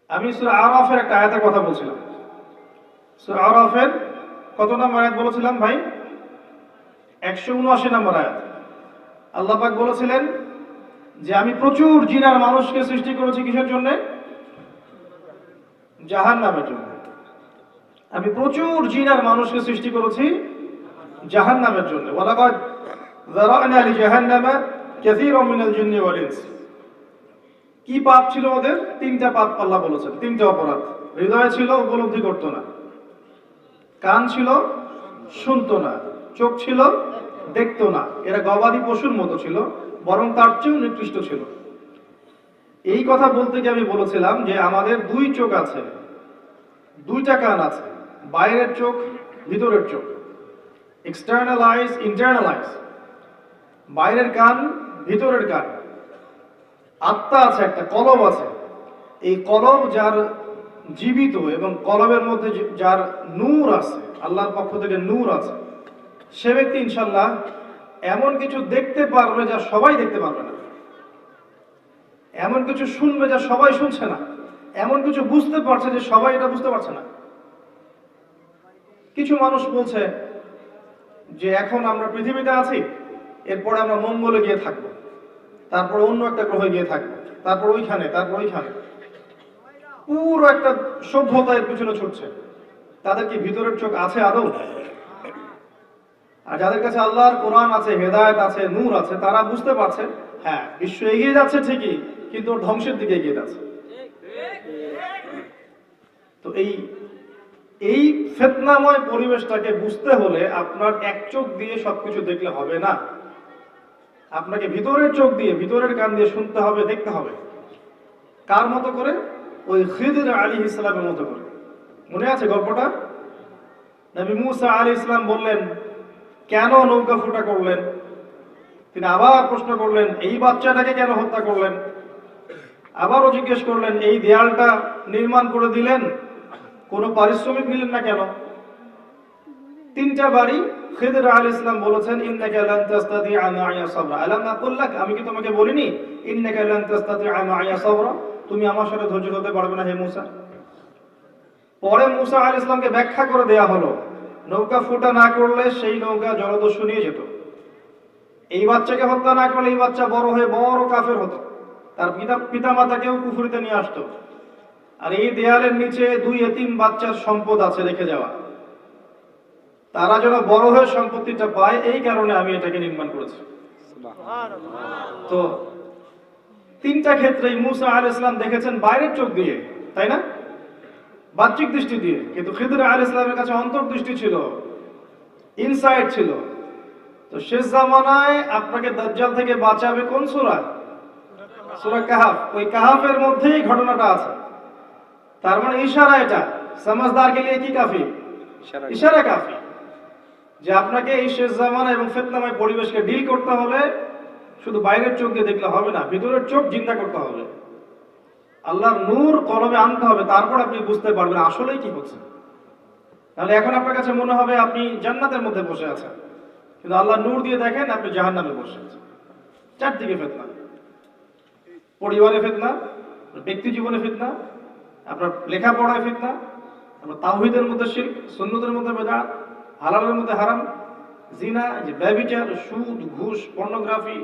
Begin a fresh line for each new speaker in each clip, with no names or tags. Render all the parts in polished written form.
আমি সূরা আরাফের একটা আয়াতের কথা বলছিলাম। সূরা আরাফের কত নম্বর আয়াত বলেছিলাম ভাই? 179 নম্বর আয়াত। আল্লাহ পাক বলেছিলেন যে আমি প্রচুর জিনার মানুষকে সৃষ্টি করেছি কিসের জন্য? জাহান্নামের জন্য। আমি প্রচুর জিনার মানুষকে সৃষ্টি করেছি জাহান্নামের জন্য। ওয়ালাকাদ যারা'না লিজাহান্নামা কাসীরাম মিনাল জিন্নি ওয়াল ইনস। কি পাপ ছিল ওদের? তিনটা পাপ আল্লাহ বলেছেন, তিনটা অপরাধ। হৃদয় ছিল, উপলব্ধি করতো না। কান ছিল, শুনতো না। চোখ ছিল, দেখতো না। এরা গবাদি পশুর মতো ছিল, বরং তার চেয়েও নিকৃষ্ট ছিল। এই কথা বলতে গিয়ে আমি বলেছিলাম যে আমাদের দুই চোখ আছে, দুইটা কান আছে, বাইরের চোখ, ভিতরের চোখ, এক্সটার্নাল আইস, ইন্টারনাল আইস। বাইরের কান, ভিতরের কান। আত্মা আছে, একটা কলব আছে। এই কলব যার জীবিত এবং কলবের মধ্যে যার নূর আছে, আল্লাহর পক্ষ থেকে নূর আছে, সে ব্যক্তি ইনশাল্লাহ এমন কিছু দেখতে পারবে যা সবাই দেখতে পারবে না, এমন কিছু শুনবে যা সবাই শুনছে না, এমন কিছু বুঝতে পারছে যে সবাই এটা বুঝতে পারছে না। কিছু মানুষ বলছে যে এখন আমরা পৃথিবীতে আছি, এরপরে আমরা মঙ্গলে গিয়ে থাকবো, তারপর অন্য একটা গ্রহে গিয়ে থাকবো, তারপর ওইখানে, তারপর ওইখানে। পুরো একটা সভ্যতা এর পিছনে ছুটছে। তাদের কি ভিতরের চোখ আছে আদৌ? আর যাদের কাছে আল্লাহর কোরআন আছে, হেদায়েত আছে, নূর আছে, তারা বুঝতে পারছে হ্যাঁ বিশ্ব এগিয়ে যাচ্ছে ঠিকই, কিন্তু ওর ধ্বংসের দিকে এগিয়ে যাচ্ছে। তো এই ফিতনাময় পরিবেশটাকে বুঝতে হলে আপনার এক চোখ দিয়ে সবকিছু দেখলে হবে না। আপনাকে ভিতরের চোখ দিয়ে, ভিতরের কান দিয়ে শুনতে হবে, দেখতে হবে। কার মতো করে? ওই খিদির আলাইহিস সালামের মতো করে। মনে আছে গল্পটা? নবী মুসা আলাইহিস সালাম বললেন, কেন নৌকা ফুটা করলেন? তিনি আবার প্রশ্ন করলেন, এই বাচ্চাটাকে কেন হত্যা করলেন? আবারও জিজ্ঞেস করলেন, এই দেয়ালটা নির্মাণ করে দিলেন, কোনো পারিশ্রমিক নিলেন না কেন? তিনটা বাড়ি খিদির আলাইহিস সালাম বলেছেন, ইন্নাকা লান তাসতাতিআ মা'ইয়া সাবরা। আলাম নাকুল লাক, আমি কি তোমাকে বলিনি ইন্নাকা লান তাসতাতিআ মা'ইয়া সাবরা, তুমি আমার সাথে ধৈর্য ধরতে পারবে না হে মুসা? পরে মুসা আলাইহিস সালামকে ব্যাখ্যা করে দেয়া হলো, নৌকা ফুটা না করলে সেই নৌকা জলদস্যু নিয়ে যেত। এই বাচ্চাকে হত্যা না করলে এই বাচ্চা বড় হয়ে বড় কাফের হতো, তার পিতা মাতাকেও কুফরিতে নিয়ে আসতো। আর এই দেয়ালের নিচে দুই এতিম বাচ্চার সম্পদ আছে রেখে যাওয়া, তারা যেন বড় হয়ে সম্পত্তিটা পায়, এই কারণে আমি এটাকে নির্মাণ করেছি। তো তিনটা ক্ষেত্রেই মুসা আলাইহিস সালাম দেখেছেন বাইরের চোখ দিয়ে, তাই না? বাহ্যিক দৃষ্টি দিয়ে। কিন্তু খিদির আলাইহিস সালামের কাছে অন্তর্দৃষ্টি ছিল, ইনসাইট ছিল। তো শেষ জামানায় আপনাকে দাজ্জাল থেকে বাঁচাবে কোন সূরা? সূরা কাহাফ। ওই কাহাফের মধ্যেই ঘটনাটা আছে। তার মানে ইশারা, এটা সমঝদার কে লিয়ে কি কাফি? ইশারা কাফি। যে আপনাকে এই শেষ জামানা এবং ফিতনাময় পরিবেশকে ডিল করতে হলে শুধু বাইরের চোখ দিয়ে দেখলে হবে না, ভিতরের চোখ জিন্দা করতে হবে। আল্লাহর নূর কলবে আনতে হবে, তারপর আপনি বুঝতে পারবেন আসলেই কি হচ্ছে। তাহলে এখন আপনার কাছে মনে হবে আপনি জান্নাতের মধ্যে বসে আছেন, কিন্তু আল্লাহর নূর দিয়ে দেখেন আপনি জাহান্নামে বসে আছেন। চারদিকে ফিতনা, পরিবারে ফিতনা, ব্যক্তি জীবনে ফিতনা, আপনার লেখাপড়ায় ফিতনা, আপনার তাওহীদের মধ্যে শিরক, সুন্নতের মধ্যে বিদআত, হালালের মধ্যে হারাম, জিনা, যে ব্যভিচার, সুদ, ঘুষ, পর্নোগ্রাফি,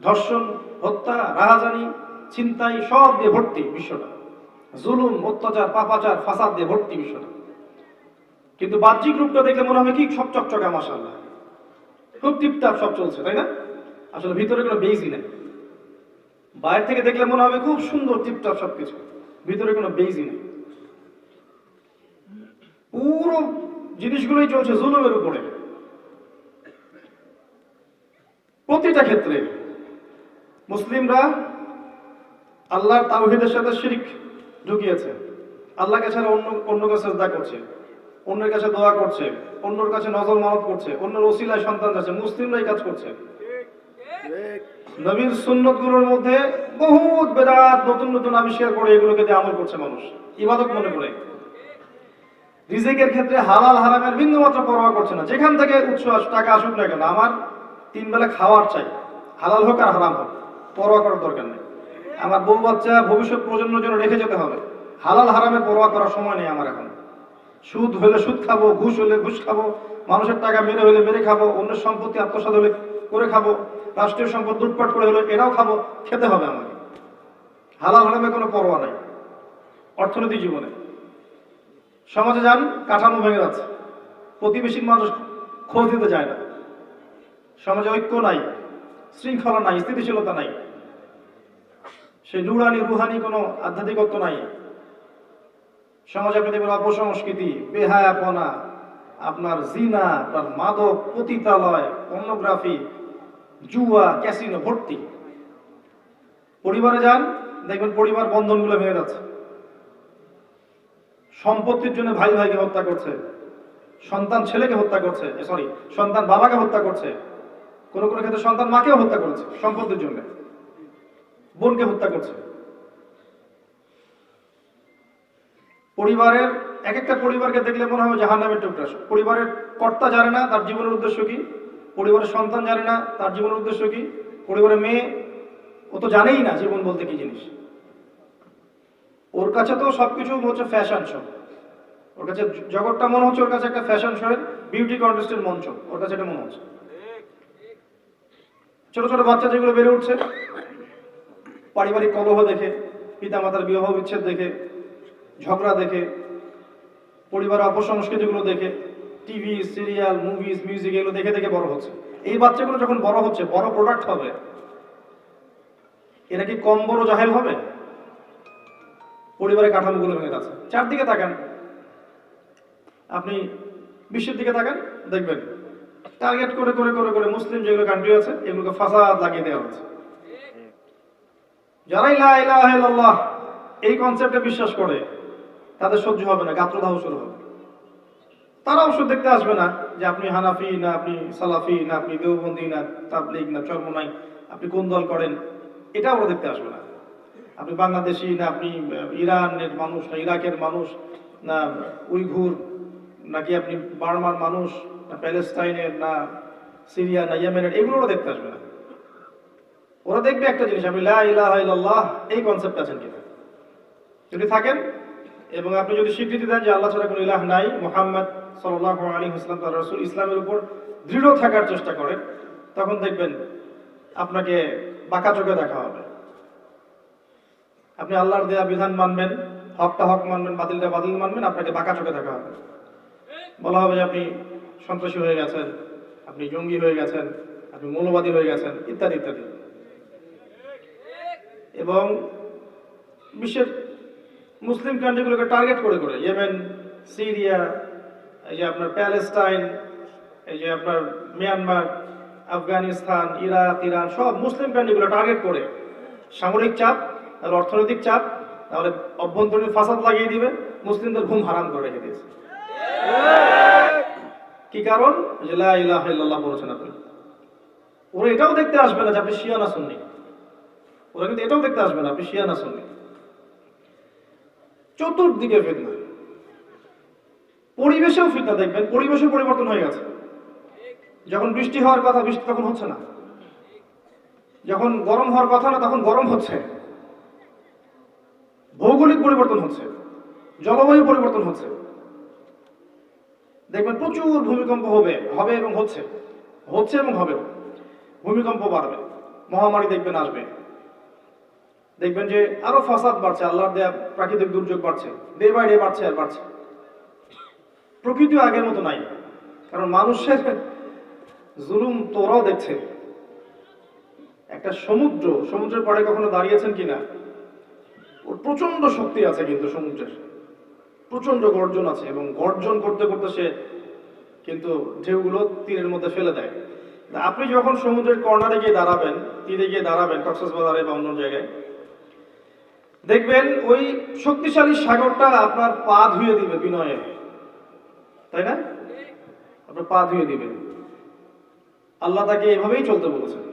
ধর্ষণ, হত্যা, রাহাজানি, ছিনতাই, সব দিয়ে ভর্তি বিশ্বটা। জুলুম, অত্যাচার, পাপাচার, ফাসাদ দিয়ে ভর্তি বিশ্বটা। কিন্তু বাহ্যিক রূপটা দেখলে মনে হবে কি সব চকচকা, মাশাআল্লাহ, খুব টিপটাপ সব চলছে, তাই না? আসলে ভিতরে কোনো বেইজই নেই। বাইরে থেকে দেখলে মনে হবে খুব সুন্দর টিপটাপ সবকিছু, ভিতরে কোনো বেইজই নেই। পুরো জিনিসগুলোই চলছে জুলুমের উপরে প্রতিটা ক্ষেত্রে। মুসলিমরা আল্লাহর তাওহীদের সাথে শিরক ঢুকিয়েছে, আল্লাহকে ছাড়া অন্যকে সিজদা করছে, অন্যের কাছে দোয়া করছে, অন্যের কাছে নজর মানত করছে, অন্যের ওসিলায় সন্তান যাচ্ছে। মুসলিমরাই কাজ করছে। নবীর সুন্নতগুলোর মধ্যে বহুত বেদাত নতুন নতুন আবিষ্কার করে এগুলোকে দিয়ে আমল করছে মানুষ, ইবাদত মনে করে। রিজিকের ক্ষেত্রে হালাল হারামের বিন্দুমাত্র পরোয়া করছে না। যেখান থেকে উৎস টাকা আসুক না কেন, আমার 3 বেলা খাওয়ার চাই, হালাল হোক আর হারাম হোক, পরোয়া করার দরকার নেই। আমার বউ বাচ্চা ভবিষ্যৎ প্রজন্মের জন্য রেখে যেতে হবে, হালাল হারামের পরোয়া করার সময় নেই আমার এখন। সুদ হলে সুদ খাবো, ঘুষ হলে ঘুষ খাবো, মানুষের টাকা মেরে হলে মেরে খাবো, অন্যের সম্পত্তি আত্মসাৎ হলে করে খাবো, রাষ্ট্রীয় সম্পদ লুটপাট করে হলে এরাও খাবো, খেতে হবে আমাকে। হালাল হারামে কোনো পরোয়া নাই অর্থনৈতিক জীবনে। সমাজে যান, কাঠামো ভেঙে যাচ্ছে, প্রতিবেশীর মানুষ খোঁজ দিতে যায় না, সমাজে ঐক্য নাই, শৃঙ্খলা নাই, স্থিতিশীলতা নাই, সেই নুরানি রুহানি কোনো আধ্যাত্মিকত্ব নাই। সমাজে আপনি দেখবেন অপসংস্কৃতি, বেহায়াপনা, আপনার জিনা, আপনার মাদক, পতিতালয়, পর্নোগ্রাফি, জুয়া, ক্যাসিনো ভর্তি। পরিবারে যান, দেখবেন পরিবার বন্ধনগুলো ভেঙে যাচ্ছে, সম্পত্তির জন্য ভাই ভাইকে হত্যা করছে, সন্তান ছেলেকে হত্যা করছে, সন্তান বাবাকে হত্যা করছে, কোন কোন ক্ষেত্রে সন্তান মাকেও হত্যা করেছে সম্পত্তির জন্য, বোনকে হত্যা করছে। পরিবারের এক একটা পরিবারকে দেখলে মনে হবে জাহান্নামের টুকরা। পরিবারের কর্তা জানে না তার জীবনের উদ্দেশ্য কি, পরিবারের সন্তান জানে না তার জীবনের উদ্দেশ্য কি, পরিবারের মেয়ে ও তো জানেই না জীবন বলতে কি জিনিস। ওর কাছে তো সবকিছু হচ্ছে ফ্যাশন শো, ওর কাছে জগৎটা মনে হচ্ছে ওর কাছে একটা ফ্যাশন শো এর বিউটি কন্টেস্টের মঞ্চ, ওর কাছে এটা মনে হচ্ছে। ছোট ছোট বাচ্চা যেগুলো বেড়ে উঠছে, পারিবারিক কলহ দেখে, পিতামাতার বিবাহ বিচ্ছেদ দেখে, ঝগড়া দেখে, পরিবারের অপসংস্কৃতিগুলো দেখে, টিভি সিরিয়াল মুভিজ মিউজিক এগুলো দেখে দেখে বড় হচ্ছে। এই বাচ্চাগুলো যখন বড় হচ্ছে, বড় প্রোডাক্ট হবে, এরা কি কম বড় জাহেল হবে? পরিবারের কাঠামোগুলো ভেঙে যাচ্ছে। চারদিকে তাকান, আপনি বিশ্বের দিকে তাকান, দেখবেন টার্গেট করে করে করে করে মুসলিম যেগুলো কান্ট্রি আছে এগুলোকে ফাসাদ লাগিয়ে দেওয়া হচ্ছে। যারাই লা ইলাহা ইল্লাল্লাহ এই কনসেপ্টে বিশ্বাস করে তাদের সহ্য হবে না, গাত্রদাহ শুরু হবে। তারা অবশ্য দেখতে আসবে না যে আপনি হানাফি না, আপনি সালাফি না, আপনি দেওবন্দি না, তাবলিগ না, চরমোনাই, আপনি কোন দল করেন, এটা ওরা দেখতে আসবে না। আপনি বাংলাদেশি না, আপনি ইরানের মানুষ না, ইরাকের মানুষ না, উইঘুর নাকি আপনি বার্মার মানুষ না, প্যালেস্টাইনের না, সিরিয়া না, ইয়েমেনের, এগুলো ওরা দেখতে আসবে না। ওরা দেখবে একটা জিনিস, আপনি লা ইলাহা ইল্লাল্লাহ এই কনসেপ্ট আছেন কিনা। যদি থাকেন এবং আপনি যদি স্বীকৃতি দেন যে আল্লাহ ছাড়া কোনো ইলাহ নাই, মুহাম্মদ সাল্লাল্লাহু আলাইহি ওয়াসাল্লাম তার রাসূল, ইসলামের উপর দৃঢ় থাকার চেষ্টা করেন, তখন দেখবেন আপনাকে বাঁকা চোখে দেখা হবে। আপনি আল্লাহর দেয়া বিধান মানবেন, হকটা হক মানবেন, বাতিলটা বাতিল মানবেন, আপনাকে বাঁকা চোখে দেখা হবে। বলা হবে যে আপনি সন্ত্রাসী হয়ে গেছেন, আপনি জঙ্গি হয়ে গেছেন, আপনি মৌলবাদী হয়ে গেছেন, ইত্যাদি ইত্যাদি। এবং বিশ্বের মুসলিম কান্ট্রিগুলোকে টার্গেট করে করে, ইয়েমেন, সিরিয়া, এই যে আপনার প্যালেস্টাইন, এই যে আপনার মিয়ানমার, আফগানিস্তান, ইরাক, ইরান, সব মুসলিম কান্ট্রিগুলো টার্গেট করে সামরিক চাপ আর অর্থনৈতিক চাপ, তাহলে অভ্যন্তরীণ ফাসাদ লাগিয়ে দিবে, মুসলিমদের ঘুম হারাম করে রেখে দিয়েছে। কি কারণ? যে লা ইলাহা ইল্লাল্লাহ বলেছেন আপনি। ওরা এটাও দেখতে আসবে না যে আপনি শিয়া না সুন্নি, ওরা কিন্তু এটাও দেখতে আসবে না আপনি শিয়া না সুন্নি। চতুর্দিকে ফিতনা, পরিবেশেও ফিতনা। দেখবেন পরিবেশেও পরিবর্তন হয়ে গেছে। যখন বৃষ্টি হওয়ার কথা বৃষ্টি তখন হচ্ছে না, যখন গরম হওয়ার কথা না তখন গরম হচ্ছে। ভৌগোলিক পরিবর্তন হচ্ছে, জলবায়ু পরিবর্তন হচ্ছে। দেখবেন প্রচুর ভূমিকম্প হবে হবে এবং হচ্ছে হচ্ছে এবং হবে। ভূমিকম্প বাড়বে, মহামারী দেখবেন আসবে, দেখবেন যে আরো ফাসাদ বাড়ছে, আল্লাহর দেয়া প্রাকৃতিক দুর্যোগ বাড়ছে, ডে বাই ডে বাড়ছে আর বাড়ছে। প্রকৃতিও আগের মতো নাই, কারণ মানুষের জুলুম তো ওরাও দেখছে। একটা সমুদ্রের পাড়ে কখনো দাঁড়িয়েছেন কিনা? ওর প্রচন্ড শক্তি আছে, কিন্তু সমুদ্রের প্রচন্ড গর্জন আছে, এবং গর্জন করতে করতে সে কিন্তু ঢেউগুলো তীরের মধ্যে ফেলে দেয়। আপনি যখন সমুদ্রের কর্নারে গিয়ে দাঁড়াবেন, তীরে গিয়ে দাঁড়াবেন, কক্সবাজারে বা অন্য জায়গায়, দেখবেন ওই শক্তিশালী সাগরটা আপনার পা ধুয়ে দিবে বিনয়ে, তাই না? আপনার পা ধুয়ে দিবে। আল্লাহ তাকে এভাবেই চলতে বলেছেন।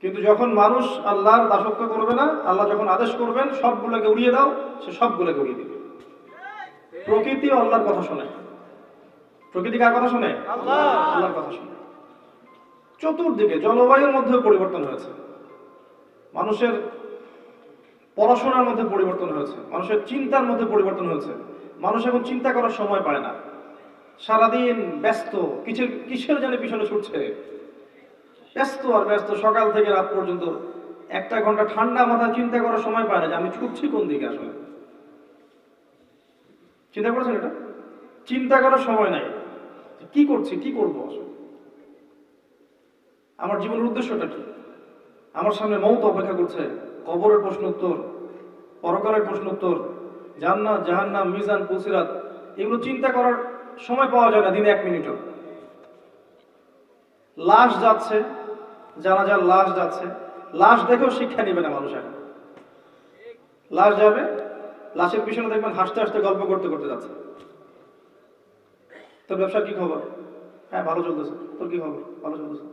কিন্তু যখন মানুষ আল্লাহর দাসত্ব করবে না, আল্লাহ যখন আদেশ করবেন সবগুলোকে উড়িয়ে দাও, সে সবগুলোকে উড়িয়ে দিবে। প্রকৃতি আল্লাহর কথা শোনে। প্রকৃতি কার কথা শোনে? আল্লাহর কথা শোনে। চতুর্দিকে জলবায়ুর মধ্যে পরিবর্তন হয়েছে। মানুষের পড়াশোনার মধ্যে পরিবর্তন হয়েছে, মানুষের চিন্তার মধ্যে পরিবর্তন হয়েছে। মানুষ এখন চিন্তা করার সময় পায় না, সারাদিন ব্যস্ত, কিসের জানে পিছনে ছুটছে, ব্যস্ত আর ব্যস্ত, সকাল থেকে রাত পর্যন্ত। একটা ঘন্টা ঠান্ডা মাথা চিন্তা করার সময় পায় না যে আমি ছুটছি কোন দিকে। আসলে চিন্তা করেছেন এটা? চিন্তা করার সময় নাই, কি করছি, কি করবো, আসলে আমার জীবনের উদ্দেশ্যটা কি? আমার সামনে মৌত অপেক্ষা করছে, কবরের প্রশ্ন উত্তর, পরকালের প্রশ্ন উত্তর, জান্নাত জাহান্নাম, মিজান পুলসিরাত, এগুলো চিন্তা করার সময় পাওয়া যায় না দিনে 1 মিনিটও। লাশ যাচ্ছে, জানাজার লাশ যাচ্ছে, লাশ দেখেও শিক্ষা নিবে না মানুষ। এখন লাশ যাবে, লাশের পিছনে দেখবেন হাসতে হাসতে গল্প করতে করতে যাচ্ছে। তোর ব্যবসার কি খবর? হ্যাঁ ভালো চলতেছে। তোর কি খবর? ভালো চলতেছে।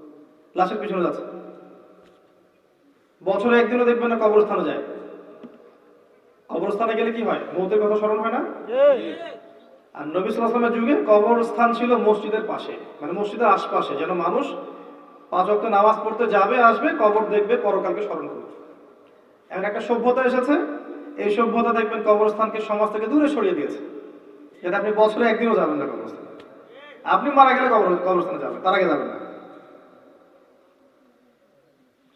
লাশের পিছনে যাচ্ছে। বছরে একদিনও দেখবেন না কবরস্থানে যায়। কবরস্থানে গেলে কি হয়? মৌতের কথা স্মরণ হয় না? আর নবী সাল্লাল্লাহু আলাইহি ওয়াসাল্লামের যুগে কবরস্থান ছিল মসজিদের পাশে, মানে মসজিদের আশপাশে, যেন মানুষ 5 ওয়াক্ত নামাজ পড়তে যাবে, আসবে, কবর দেখবে, পরকালকে স্মরণ করবে। এমন একটা সভ্যতা এসেছে, এই সভ্যতা দেখবেন কবরস্থানকে সমাজ থেকে দূরে সরিয়ে দিয়েছে, যাতে আপনি বছরে একদিনও যাবেন না কবরস্থানে। আপনি মারা গেলে কবরস্থানে যাবেন, তার আগে যাবেন না।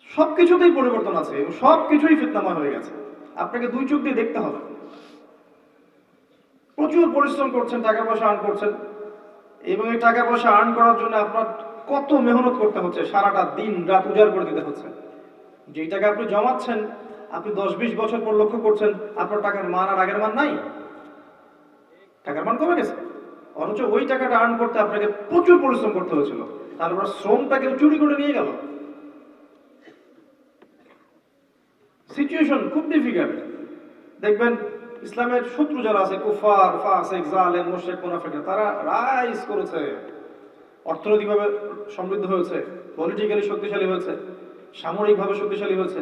সবকিছুতেই পরিবর্তন আছে এবং সবকিছুই ফিতনাময় হয়ে গেছে। আপনাকে 2 চোখ দিয়ে দেখতে হবে। প্রচুর পরিশ্রম করছেন, টাকা পয়সা আর্ন করছেন, এবং এই টাকা পয়সা আর্ন করার জন্য আপনার কত মেহনত করতে হচ্ছে, সারাটা দিন রাত উজাড় করে দিতে হচ্ছে। যেই টাকা আপনি জমাচ্ছেন, আপনি 10-20 বছর পর লক্ষ্য করছেন আপনার টাকার মান আর আগের মান নাই, টাকার মান কমে গেছে। অথচ ওই টাকাটা আর্ন করতে আপনাকে প্রচুর পরিশ্রম করতে হয়েছিল, তারপর শ্রমটাকে চুরি করে নিয়ে গেল। সিচুয়েশন খুব ডিফিকাল্ট। দেখবেন ইসলামের শত্রু যারা আছে, কুফার, ফাসিক, জালেম, মুশরিক, মুনাফিক, তারা রাইজ করেছে, অর্থনৈতিকভাবে সমৃদ্ধ হয়েছে, পলিটিক্যালি শক্তিশালী হয়েছে, সামরিকভাবে শক্তিশালী হয়েছে।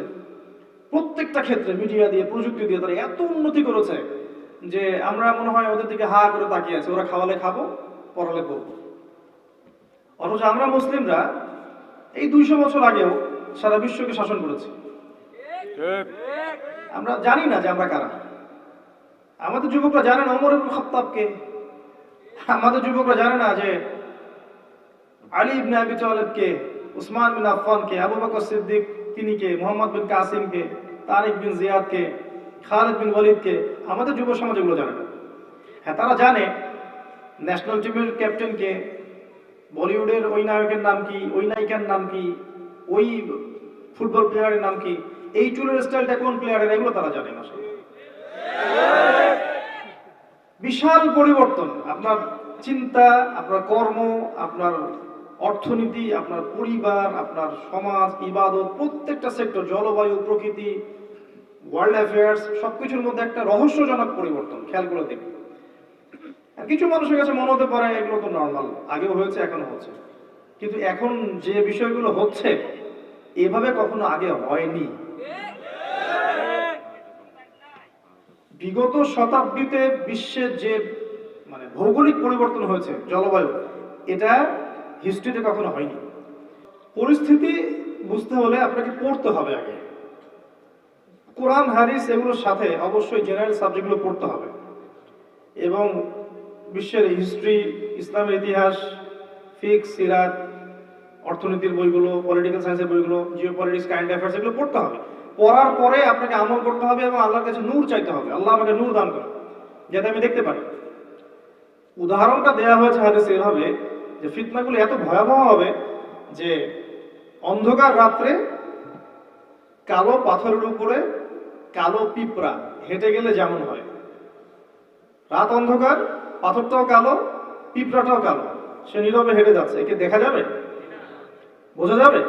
প্রত্যেকটা ক্ষেত্রে মিডিয়া দিয়ে, প্রযুক্তি দিয়ে তারা এত উন্নতি করেছে যে আমরা মনে হয় ওদের দিকে হা করে তাকিয়ে আছি, ওরা খাওয়ালে খাবো, পড়ালে পড়বো। অথচ আমরা মুসলিমরা এই 200 বছর আগেও সারা বিশ্বকে শাসন করেছি। আমরা জানি না যে আমরা কারা। আমাদের যুবকরা জানে না ওমর ইবনে খাত্তাবকে, আমাদের যুবকরা জানে না যে আলী ইবনে আবি তালেবকে, উসমান বিন আফফানকে, আবু বকর সিদ্দিক তিনি কে, মুহাম্মদ বিন কাসিমকে, তারিক বিন জিয়াদকে, খালিদ বিন ওয়ালিদকে। আমাদের যুব সমাজ এগুলো জানে না। হ্যাঁ, তারা জানে ন্যাশনাল টিমের ক্যাপ্টেনকে, বলিউডের ওই নায়কের নাম কি, ওই নায়িকার নাম কি, ওই ফুটবল প্লেয়ারের নাম কি, এই চুলের স্টাইলটা কোন প্লেয়ারের, এগুলো তারা জানে না। বিশাল পরিবর্তন। আপনার চিন্তা, আপনার কর্ম, আপনার অর্থনীতি, আপনার পরিবার, আপনার সমাজ, ইবাদত, প্রত্যেকটা সেক্টর, জলবায়ু, প্রকৃতি, ওয়ার্ল্ড অ্যাফেয়ার্স, সবকিছুর মধ্যে একটা রহস্যজনক পরিবর্তন। খেয়াল করে দেখুন। কিছু মানুষের কাছে মনে হতে পারে এগুলো তো নর্মাল, আগেও হয়েছে, এখনো হচ্ছে। কিন্তু এখন যে বিষয়গুলো হচ্ছে, এভাবে কখনো আগে হয়নি। বিগত শতাব্দীতে বিশ্বের যে মানে ভৌগোলিক পরিবর্তন হয়েছে, জলবায়ু, এটা হিস্ট্রিতে কখনো হয়নি। পরিস্থিতি বুঝতে হলে আপনাকে পড়তে হবে আগে। কোরআন, হাদিস এগুলোর সাথে অবশ্যই জেনারেল সাবজেক্টগুলো পড়তে হবে, এবং বিশ্বের হিস্ট্রি, ইসলামের ইতিহাস, ফিকহ, সিরাত, অর্থনীতির বইগুলো, পলিটিক্যাল সায়েন্সের বইগুলো, জিও পলিটিক্স, কারেন্ট অ্যাফেয়ার্স, এগুলো পড়তে হবে। পড়ার পরে আপনাকে আমল করতে হবে এবং আল্লাহর কাছে নূর চাইতে হবে, আল্লাহ আমাকে নূর দান করে যাতে আমি দেখতে পারি। উদাহরণটা দেওয়া হয়েছে হাদিসে এভাবে যে ফিতনাগুলো এত ভয়াবহ হবে যে অন্ধকার রাত্রে কালো পাথরের উপরে কালো পিঁপড়া হেঁটে গেলে যেমন হয়, রাত অন্ধকার, পাথরটাও কালো, পিঁপড়াটাও কালো, সে নীরবে হেঁটে যাচ্ছে, একে দেখা যাবে? বোঝা যাবে?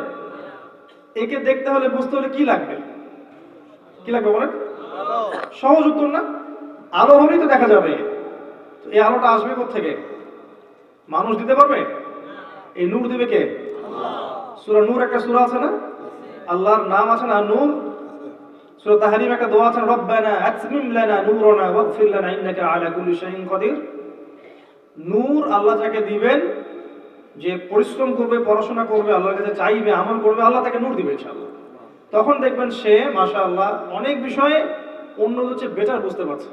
একে দেখতে হলে, বুঝতে হলে কি লাগবে? কি লাগবে বলেন? সহজ উত্তর না? আলো হলেই তো দেখা যাবে। তো এই আলোটা আসবে কোত্থেকে? মানুষ দিতে পারবে? এই নূর দিবে কে? সূরা নূর একটা সূরা আছে না, আল্লাহর নাম আছে না নূর? সূরা তাহরিম একটা দোয়া আছে, রব্বানা আতমিম লানা নূরানা ওয়াগফির লানা ইন্নাকা আলা কুল্লি শাইইন কাদির। নূর আল্লাহ যাকে দিবেন, যে পরিশ্রম করবে, পড়াশোনা করবে, আল্লাহর কাছে চাইবে, আমল করবে, আল্লাহ তাকে নূর দিবে ইনশাআল্লাহ। তখন দেখবেন সে মাশাআল্লাহ অনেক বিষয়ে অন্যদের চেয়ে বেটার বুঝতে পারছে।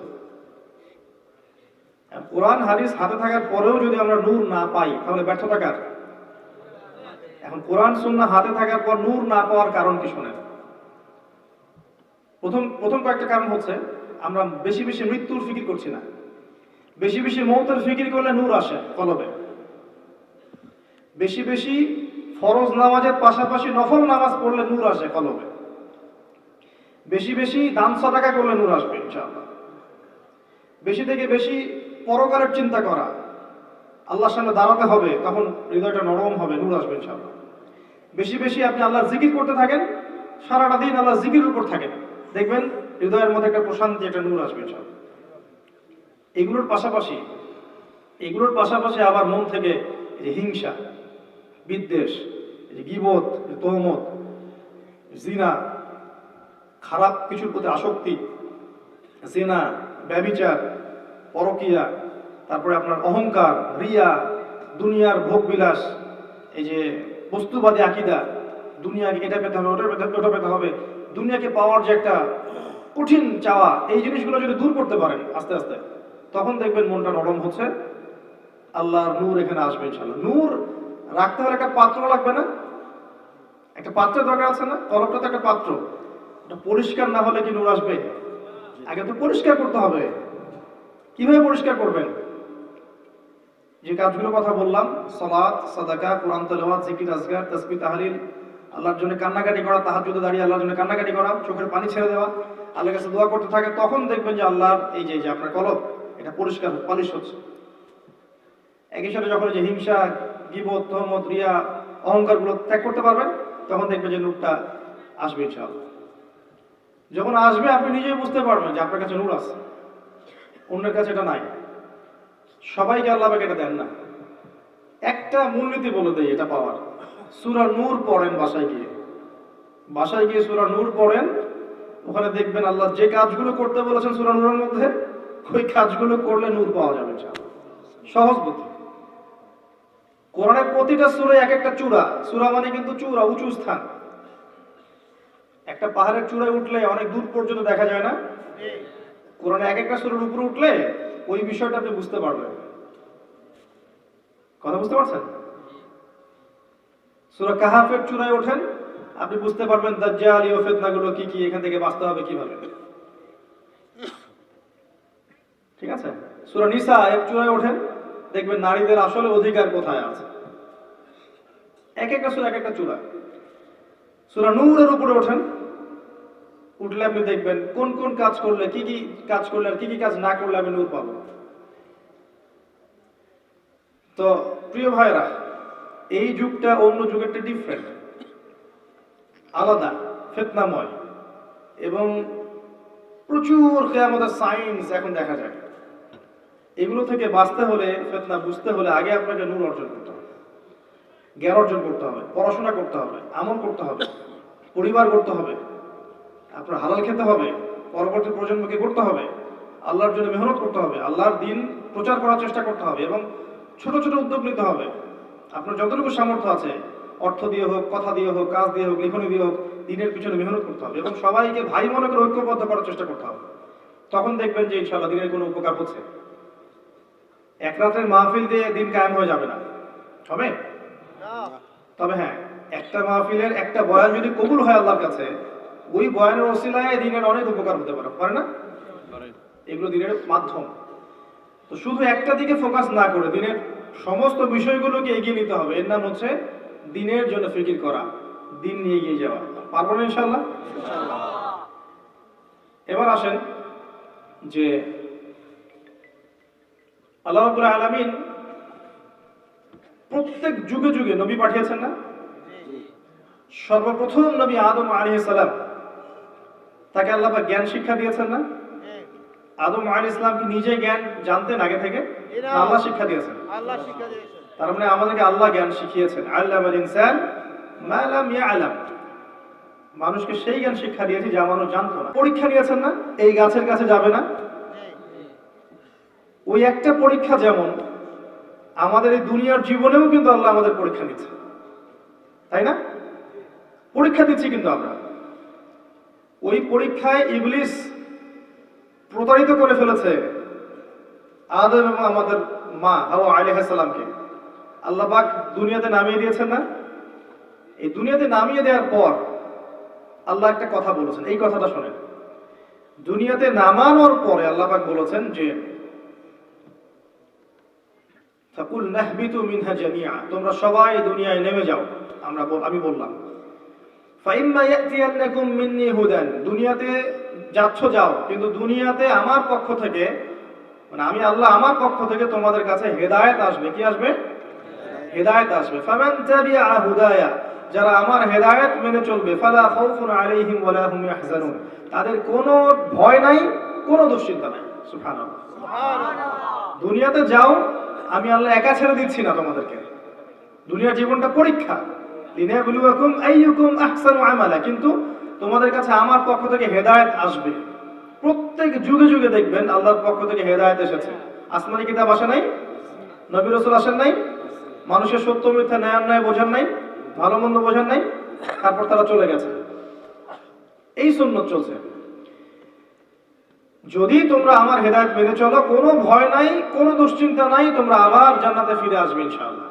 কোরআন হাদিস হাতে থাকার পরেও যদি আমরা নূর না পাই তাহলে ব্যর্থতা কার? এখন কোরআন সুন্নাহ হাতে থাকার পর নূর না পাওয়ার কারণ কি শোনেন। প্রথম কয়েকটা কারণ হচ্ছে আমরা বেশি বেশি মৃত্যুর ফিকির করছি না। বেশি বেশি মৌতের ফিকির করলে নূর আসে কলবে। বেশি বেশি ফরজ নামাজের পাশাপাশি নফল নামাজ পড়লে নূর আসে কলবে। বেশি বেশি দান সাদাকা করলে নূর আসবে ইনশাআল্লাহ। বেশি থেকে বেশি পরকারের চিন্তা করা, আল্লাহর সামনে দাঁড়াতে হবে, তখন হৃদয়টা নরম হবে, নূর আসবে ইনশাআল্লাহ। বেশি বেশি আপনি আল্লাহর জিকির করতে থাকেন, সারাটা দিন আল্লাহর জিকিরের উপর থাকেন, দেখবেন হৃদয়ের মধ্যে একটা প্রশান্তি, একটা নূর আসবে ইনশাআল্লাহ। এগুলোর পাশাপাশি আবার মন থেকে এই যে হিংসা, বিদ্বেষ, এই যে গীবত, তহমত, জিনা, খারাপ কিছুর প্রতি আসক্তি, জিনা, ব্যভিচার, পরকিয়া, তারপরে আপনার অহংকার, রিয়া, দুনিয়ার ভোগ বিলাস, এই যে বস্তুবাদী আকীদা, দুনিয়াকে এটা পেতে হবে, ওটা পেতে হবে, দুনিয়াকে পাওয়ার যে একটা কঠিন চাওয়া, এই জিনিসগুলো যদি দূর করতে পারেন আস্তে আস্তে, তখন দেখবেন মনটা নরম হচ্ছে, আল্লাহর নূর এখানে আসবে ইনশাআল্লাহ। নূর রাখতে হলে একটা পাত্র লাগবে না? একটা পাত্রের দরকার আছে না? কলবটা তো একটা পাত্র, এটা পরিষ্কার না হলে কি নূর আসবে? আগে তো পরিষ্কার করতে হবে। কিভাবে পরিষ্কার করবেন? যে কাজগুলোর কথা বললাম, সালাত, সাদাকা, কোরআন তেলাওয়াত, জিকির, আজকার, তাসবিহ, তাহলিল, আল্লাহর জন্য কান্নাকাটি করা, তাহাজ্জুদে দাঁড়িয়ে আল্লাহর জন্য কান্নাকাটি করা, চোখের পানি ছেড়ে দেওয়া, আল্লাহর কাছে দোয়া করতে থাকে, তখন দেখবেন যে আল্লাহর এই যে আপনার কলব এটা পরিষ্কার পালিশ হচ্ছে। একই সাথে যখন যে হিংসা, গীবত, তহমত, রিয়া, অহংকারগুলো ত্যাগ করতে পারবেন, তখন দেখবেন যে নূরটা আসবে ইনশাআল্লাহ। যখন আসবে আপনি নিজেই বুঝতে পারবেন যে আপনার কাছে নূর আছে, অন্যের কাছে এটা নাই। সবাইকে আল্লাহ পাক এটা দেন না। একটা মূলনীতি বলে দেয় এটা পাওয়ার, সূরা নূর পড়েন বাসায় গিয়ে সূরা নূর পড়েন, ওখানে দেখবেন আল্লাহ যে কাজগুলো করতে বলেছেন সূরা নূরের মধ্যে, ওই কাজগুলো করলে নূর পাওয়া যাবে ইনশাআল্লাহ। সহজ বুদ্ধি। কোরআনের প্রতিটা সূরায় এক একটা চূড়া, সূরা মানে কিন্তু চূড়া, উঁচু স্থান। একটা পাহাড়ের চূড়ায় উঠলে অনেক দূর পর্যন্ত দেখা যায় না? কোরআনে এক একটা সূরার উপরে উঠলে ওই বিষয়টা আপনি বুঝতে পারবেন। কথা বুঝতে পারছেন? সূরা কাহাফের চূড়ায় ওঠেন, আপনি বুঝতে পারবেন দাজ্জাল ও ফিতনাগুলো কি কি, এখান থেকে বাঁচতে হবে কিভাবে। ঠিক আছে? সূরা নিসা এর চূড়ায় ওঠেন, দেখবেন নারীদের আসলে অধিকার কোথায় আছে। এক একটা সূরা এক একটা চূড়া। সূরা নূরের উপরে ওঠেন, উঠলে আপনি দেখবেন কোন কোন কাজ করলে, কি কি কাজ করলে আর কি কি কাজ না করলে আমি নূর পাবো। তো প্রিয় ভাইরা, এই যুগটা অন্য যুগের থেকে ডিফারেন্ট, আলাদা, ফিতনাময়, এবং প্রচুর কিয়ামতের সাইন্স এখন দেখা যায়। এগুলো থেকে বাঁচতে হলে, ফিতনা বুঝতে হলে আগে আপনাকে নূর অর্জন করতে হবে, জ্ঞান অর্জন করতে হবে, পড়াশোনা করতে হবে, আমল করতে হবে, পরিবার করতে হবে, আপনার হালাল খেতে হবে, পরবর্তী প্রজন্মকে করতে হবে, আল্লাহর জন্য মেহনত করতে হবে, আল্লাহর দিন প্রচার করার চেষ্টা করতে হবে, এবং ছোট ছোট উদ্যোগ নিতে হবে। আপনার যতটুকু সামর্থ্য আছে, অর্থ দিয়ে হোক, কথা দিয়ে হোক, কাজ দিয়ে হোক, লিখনি দিয়ে হোক, দিনের পিছনে মেহনত করতে হবে, এবং সবাইকে ভাই মনে করে ঐক্যবদ্ধ করার চেষ্টা করতে হবে। তখন দেখবেন যে ইনশাআল্লাহ দিনের কোনো উপকার হচ্ছে। এক রাতের মাহফিল দিয়ে দিন কায়েম হয়ে যাবে না, হবে? তবে হ্যাঁ, একটা মাহফিলের একটা বয়ান যদি কবুল হয় আল্লাহর কাছে, ওই বয়ানের ওসিলায় দিনের অনেক উপকার হতে পারে না? এগুলো দিনের মাধ্যম। তো শুধু একটা দিকে ফোকাস না করে দিনের সমস্ত বিষয়গুলোকে এগিয়ে নিতে হবে। এর নাম হচ্ছে দিনের জন্য ফিকির করা, দিন নিয়ে এগিয়ে যাওয়া। পারবো না ইনশাআল্লাহ? এবার আসেন যে আল্লাহ রাব্বুল আলামিন প্রত্যেক যুগে যুগে নবী পাঠিয়েছেন না? সর্বপ্রথম নবী আদম আলাইহিস সালাম, তাকে আল্লাহ পাক জ্ঞান শিক্ষা দিয়েছেন না? আদম আলাইহিস সালাম কি নিজে জ্ঞান জানতেন আগে থেকে? আল্লাহ শিক্ষা দিয়েছেন। তার মানে আমাদেরকে আল্লাহ জ্ঞান শিখিয়েছেন। আল্লামাল ইনসান মা লাম ইয়ালাম, মানুষকে সেই জ্ঞান শিক্ষা দিয়েছে যা মানুষ জানতো না। পরীক্ষা নিয়েছেন না? এই গাছের কাছে যাবে না, ওই একটা পরীক্ষা যেমন আমাদের এই দুনিয়ার জীবনেও কিন্তু আল্লাহ আমাদের পরীক্ষা নিচ্ছে, তাই না? পরীক্ষা দিচ্ছি কিন্তু আমরা। ওই পরীক্ষায় ইবলিস প্রতারিত করে ফেলেছে আদম এবং আমাদের মা হাওয়া আলাইহিস সালামকে। আল্লাহ পাক দুনিয়াতে নামিয়ে দিয়েছেন না? এই দুনিয়াতে নামিয়ে দেওয়ার পর আল্লাহ একটা কথা বলেছেন, এই কথাটা শোনেন। দুনিয়াতে নামানোর পরে আল্লাহ পাক বলেছেন যে ফাকুল নাহবিতু মিনহা জামিআ, তোমরা সবাই দুনিয়ায় নেমে যাও। আমি বললাম ফাইম্মা ইয়াতিয়ান্নাকুম মিন্নি হুদান, দুনিয়াতে যাচ্ছ যাও, কিন্তু দুনিয়াতে আমার পক্ষ থেকে, মানে আমি আল্লাহ আমার পক্ষ থেকে তোমাদের কাছে হেদায়েত আসবে। কি আসবে? হেদায়েত আসবে। ফামান তাবিআ হুদায়া, যারা আমার হেদায়েত মেনে চলবে, ফালা খাউফুন আলাইহিম ওয়ালা হুম ইয়াহজানুন, তাদের কোনো ভয় নাই, কোনো দুশ্চিন্তা নাই। সুবহানাল্লাহ, দুনিয়াতে যাও, আমি আল্লাহ একা ছেড়ে দিচ্ছি না তোমাদেরকে। দুনিয়ার জীবনটা পরীক্ষা, লিনাবলুয়াকুম আইয়ুকুম আহসানু আমালা, কিন্তু তোমাদের কাছে আমার পক্ষ থেকে হেদায়েত আসবে। প্রত্যেক যুগে যুগে দেখবেন আল্লাহর পক্ষ থেকে হেদায়েত এসেছে। আসমানি কিতাব আসে নাই? নবী রাসূল আসেন নাই? মানুষের সত্য মিথ্যা ন্যায় অন্যায় বোঝেন নাই? ভালো মন্দ বোঝেন নাই? তারপর তারা চলে গেছে। এই সুন্নাত চলছে। যদি তোমরা আমার হেদায়েত মেনে চলো, কোনো ভয় নাই, কোনো দুশ্চিন্তা নাই, তোমরা আবার জান্নাতে ফিরে আসবে ইনশাআল্লাহ।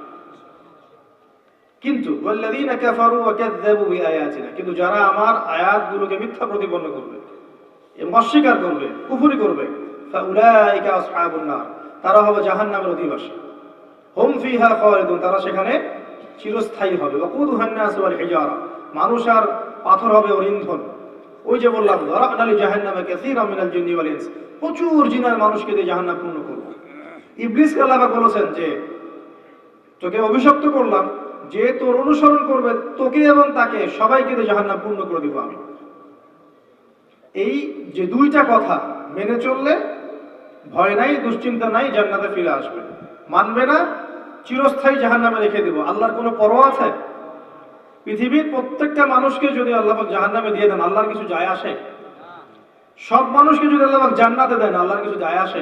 কিন্তু ওয়াল্লাযীনা কাফারু ওয়া কাযযাবু বিআয়াতিনা, কিন্তু যারা আমার আয়াতগুলোকে মিথ্যা প্রতিপন্ন করবে এবং অস্বীকার করবে, কুফরি করবে, ফাউলাইকা আসহাবুন নার, তারা হবে জাহান্নামের অধিবাসী। হুম ফিহা খালিদুন, তারা সেখানে চিরস্থায়ী হবে। ওয়াকুদুহান নাস ওয়াল হিজারা, মানুষ আর পাথর হবে ওর ইন্ধন। ওই যে বললাম যারানা লি জাহান্নামে কাসীরাম মিনাল জিন্নি ওয়াল ইনস, প্রচুর জিনের মানুষকে দিয়ে জাহান্নাম পূর্ণ করব। ইবলিসকে আল্লাহ পাক বলেছেন যে তোকে অভিশপ্ত করলাম, যে তোর অনুসরণ করবে তোকে এবং তাকে সবাইকে দিয়ে জাহান্নাম পূর্ণ করে দিব আমি। এই যে দুইটা কথা মেনে চললে ভয় নাই, দুশ্চিন্তা নাই, জান্নাতে ফিরে আসবে। মানবে না, চিরস্থায়ী জাহান্নামে রেখে দিব। আল্লাহর কোনো পরোয়া আছে? পৃথিবীর প্রত্যেকটা মানুষকে যদি আল্লাহ পাক জাহান্নামে দিয়ে দেন, আল্লাহর কিছু যায় আসে? সব মানুষকে যদি আল্লাহ পাক জান্নাতে দেন, আল্লাহর কিছু যায় আসে?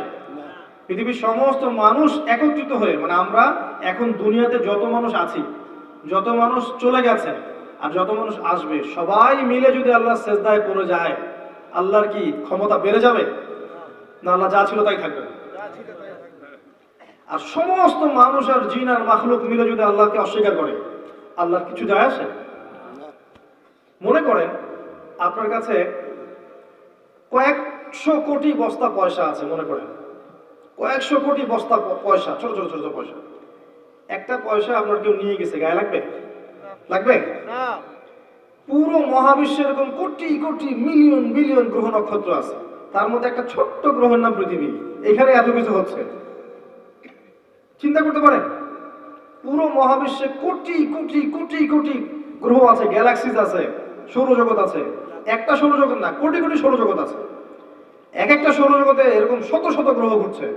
পৃথিবীর সমস্ত মানুষ একত্রিত হয়ে, মানে আমরা এখন দুনিয়াতে যত মানুষ আছি, যত মানুষ চলে গেছে আর যত মানুষ আসবে, সবাই মিলে যদি আল্লাহর সেজদায় পড়ে যায়, আল্লাহর কি ক্ষমতা বেড়ে যাবে? না, আল্লাহ যা ছিল তাই থাকবে। আর সমস্ত মানুষ আর জিন আর মাখলুক মিলে যদি আল্লাহকে অস্বীকার করে, আল্লাহর কিছু যায় আসে? মনে করেন আপনার কাছে কয়েকশো কোটি বস্তা পয়সা আছে, মনে করেন কয়েকশো কোটি বস্তা পয়সা, ছোট ছোট ছোট পয়সা। একটা পয়সা আপনার কেউ নিয়ে গেছে, গায়ে লাগবে? লাগবে না। পুরো মহাবিশ্বে এরকম কোটি কোটি মিলিয়ন বিলিয়ন গ্রহ নক্ষত্র আছে, তার মধ্যে একটা ছোট্ট গ্রহের নাম পৃথিবী, এখানে এত কিছু হচ্ছে। চিন্তা করতে পারেন, পুরো মহাবিশ্বে কোটি কোটি কোটি কোটি গ্রহ আছে, গ্যালাক্সিস আছে, সৌরজগৎ আছে। একটা সৌরজগৎ না, কোটি কোটি সৌরজগৎ আছে। এক একটা সৌরজগতে এরকম শত শত গ্রহ ঘুরছে।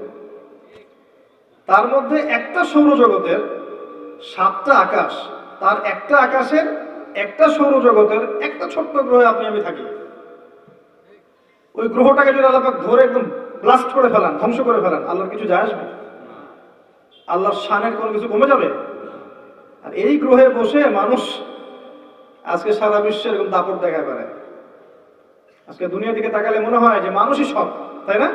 তার মধ্যে একটা সৌরজগতের 7টা আকাশ, তার একটা আকাশের একটা সৌরজগতের একটা ছোট্ট গ্রহে আপনি আমি থাকি। ওই গ্রহটাকে যদি আল্লাহ পাক ধরে একদম ব্লাস্ট করে ফেলান, ধ্বংস করে ফেলান, আল্লাহর কিছু যায় আসবে? আল্লাহর শানের কোনো কিছু কমে যাবে? আর এই গ্রহে বসে মানুষ আজকে সারা বিশ্বে এরকম দাপট দেখা করে। আজকে দুনিয়া দিকে তাকালে মনে হয় যে মানুষই সব, তাই না?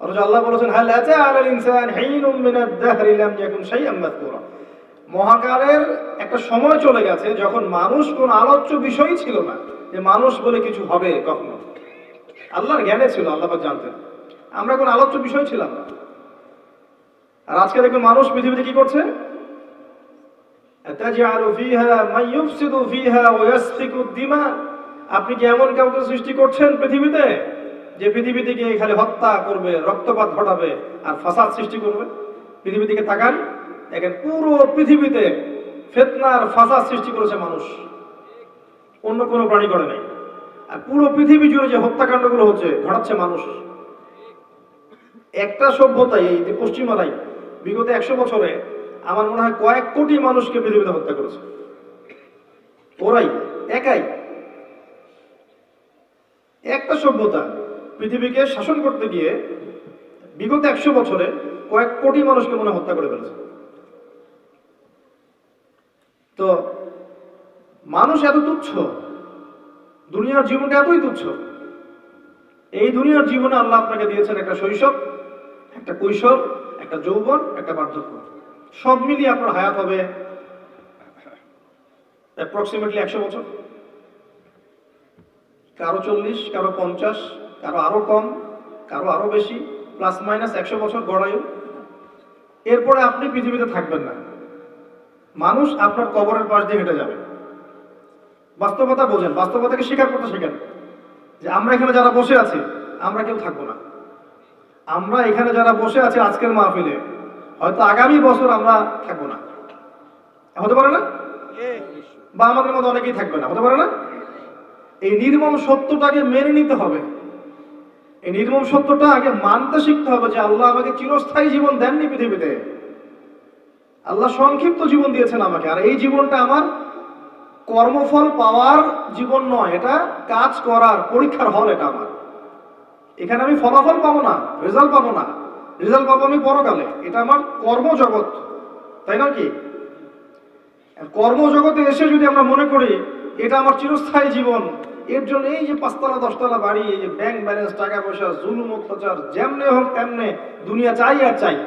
অথচ আল্লাহ বলেছেন হাল আতা আলাল ইনসান হিনুম মিনাদ দাহরি লাম ইয়াকুন শাইআন মাযকুরা, মহাকালের একটা সময় চলে গেছে যখন মানুষ কোন আলোচ্য বিষয়ই ছিল না, যে মানুষ বলে কিছু হবে কখনো। আল্লাহর জ্ঞানে ছিল, আল্লাহ পাক জানতেন। আমরা কোন আলোচ্য বিষয় ছিলাম না। আর আজকে দেখুন মানুষ পৃথিবীতে কি করছে? আতাজআলু ফিহা মান ইউফসিদু ফিহা ওয়া ইয়াসফিকু দিমা, আপনি কি এমন কাউকে সৃষ্টি করছেন পৃথিবীতে যে পৃথিবী থেকে খালি হত্যা করবে, রক্তপাত ঘটাবে আর ফাসাদ সৃষ্টি করবে? পৃথিবী থেকে তাকান, দেখেন পুরো পৃথিবীতে ফিতনার ফাসাদ সৃষ্টি করেছে মানুষ, অন্য কোনো প্রাণী করে নাই। আর পুরো পৃথিবী জুড়ে যে হত্যাকাণ্ডগুলো হচ্ছে, ঘটাচ্ছে মানুষ। একটা সভ্যতাই, এই যে পশ্চিমারাই বিগত 100 বছরে আমার মনে হয় কয়েক কোটি মানুষকে পৃথিবীতে হত্যা করেছে, ওরাই একাই। একটা সভ্যতা পৃথিবীকে শাসন করতে গিয়ে বিগত 100 বছরে কয়েক কোটি মানুষকে মনে হত্যা করে ফেলেছে। তো মানুষ এত তুচ্ছ, দুনিয়ার জীবনটা এতই তুচ্ছ, এই দুনিয়ার জীবনে আল্লাহ আপনাকে দিয়েছেন একটা শৈশব, একটা কৈশোর, একটা যৌবন, একটা বার্ধক্য। সব মিলিয়ে আপনার হায়াত হবে অ্যাপ্রক্সিমেটলি 100 বছর, কারো 40, কারো 50, কারো আরো কম, কারো আরো বেশি, প্লাস মাইনাস 100 বছর গড়ায়ু। এরপরে আপনি পৃথিবীতে থাকবেন না, মানুষ আপনার কবরের পাশ দিয়ে হেঁটে যাবে। বাস্তবতা বোঝেন, বাস্তবতাকে স্বীকার করতে শেখেন যে আমরা এখানে যারা বসে আছি আমরা কেউ থাকবো না। আমরা এখানে যারা বসে আছি আজকের মাহফিলে, হয়তো আগামী বছর আমরা থাকবো না, হতে পারে না? বা আমাদের মধ্যে অনেকেই থাকবে না, হতে পারে না? এই নির্মম সত্যটাকে মেনে নিতে হবে। এই নির্মম সত্যটা আগে মানতে শিখতে হবে যে আল্লাহ আমাকে চিরস্থায়ী জীবন দেননি পৃথিবীতে। আল্লাহ সংক্ষিপ্ত জীবন দিয়েছেন আমাকে, আর এই জীবনটা আমার কর্মফল পাওয়ার জীবন নয়, এটা কাজ করার পরীক্ষার হল। এটা আমার, এখানে আমি ফলাফল পাবো না, রেজাল্ট পাবো না, রেজাল্ট পাবো আমি পরকালে। এটা আমার কর্মজগৎ, তাই না? কি কর্মজগতে এসে যদি আমরা মনে করি এটা আমার চিরস্থায়ী জীবন, এর জন্য এই যে 5তলা 10তলা বাড়ি, এই যে ব্যাংক ব্যালেন্স, টাকা পয়সা, জুলুম অত্যাচার, যেমনে হোক তেমনে দুনিয়া চাই আর চাই,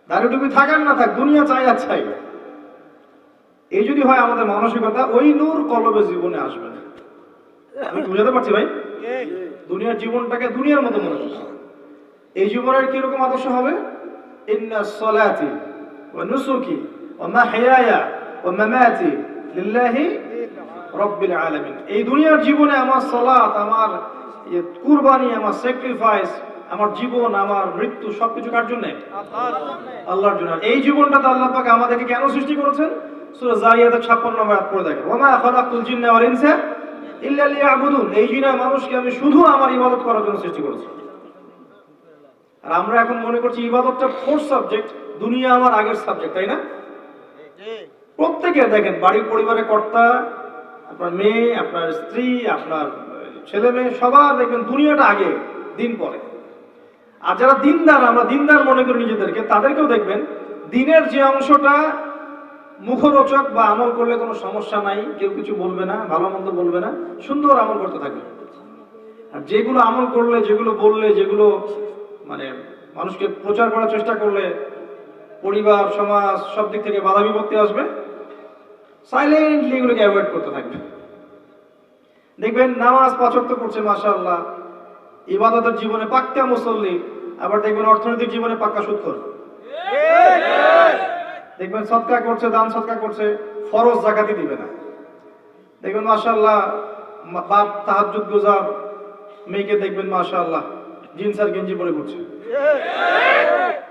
দাঁড়িয়ে টুপি থাক আর না থাক, দুনিয়া চাই আর চাই, এই যদি হয় আমাদের মানসিকতা, ওই নূর কলবে জীবনে আসবে না। আমি বুঝাতে পারছি ভাই? দুনিয়ার জীবনটাকে দুনিয়ার মতো মনে করছি। এই জীবনের কিরকম আদর্শ হবে? ইন্নাস সালাতি ওয়া নুসুকি ওয়া মাহইয়ায়া ওয়া মামাতি লিল্লাহি রাব্বিল আলামিন। এই দুনিয়ার জীবনে আমার সালাত, আমার কুরবানি, আমার স্যাক্রিফাইস, আমার জীবন, আমার মৃত্যু সবকিছু কার জন্য? আল্লাহর জন্য। এই জীবনটাতে আল্লাহ পাক আমাদেরকে কেন সৃষ্টি করেছেন? সূরা যারিয়াতের 56 নম্বর আয়াত পড়ে দেখেন, ওয়া মা খালাকতুল জিন্না ওয়াল ইনসা ইল্লা লিয়াবুদুন। এই জিন আর মানুষকে আমি শুধু আমার ইবাদত করার জন্য সৃষ্টি করেছি। আর আমরা এখন মনে করছি ইবাদতটা ফোর্থ সাবজেক্ট, দুনিয়া আমার আগের সাবজেক্ট, তাই না? প্রত্যেকে দেখেন, বাড়ির পরিবারের কর্তা, আপনার মেয়ে, আপনার স্ত্রী, আপনার ছেলে মেয়ে, সবার দেখবেন দুনিয়াটা আগে, দিন পরে। আর যারা দিনদার, আমরা দিনদার মনে করি নিজেদেরকে, তাদেরকেও দেখবেন দিনের যে অংশটা মুখরোচক বা আমল করলে কোনো সমস্যা নাই, কেউ কিছু বলবে না, ভালো মন্দ বলবে না, সুন্দর আমল করতে থাকবে। আর যেগুলো আমল করলে, যেগুলো বললে, যেগুলো মানে মানুষকে প্রচার করার চেষ্টা করলে পরিবার, সমাজ সব দিক থেকে বাধা বিপত্তি আসবে, সাইলেন্টলি এগুলোকে অ্যাভয়েড করতে থাকবে। দেখবেন নামাজ 5 ওয়াক্ত পড়ছে মাশাআল্লাহ, ইবাদতের জীবনে পাক্কা মুসল্লি, আবার দেখবেন অর্থনৈতিক জীবনে পাক্কা সুদখোর। দেখবেন সদকা করছে, দান সদকা করছে, ফরজ যাকাতই দিবে না। দেখবেন মাশাআল্লাহ বাপ তাহাজ্জুদ গুজার, মেয়েকে দেখবেন মাশাআল্লাহ জিন্স আর গেঞ্জি পরে ঘুরছে।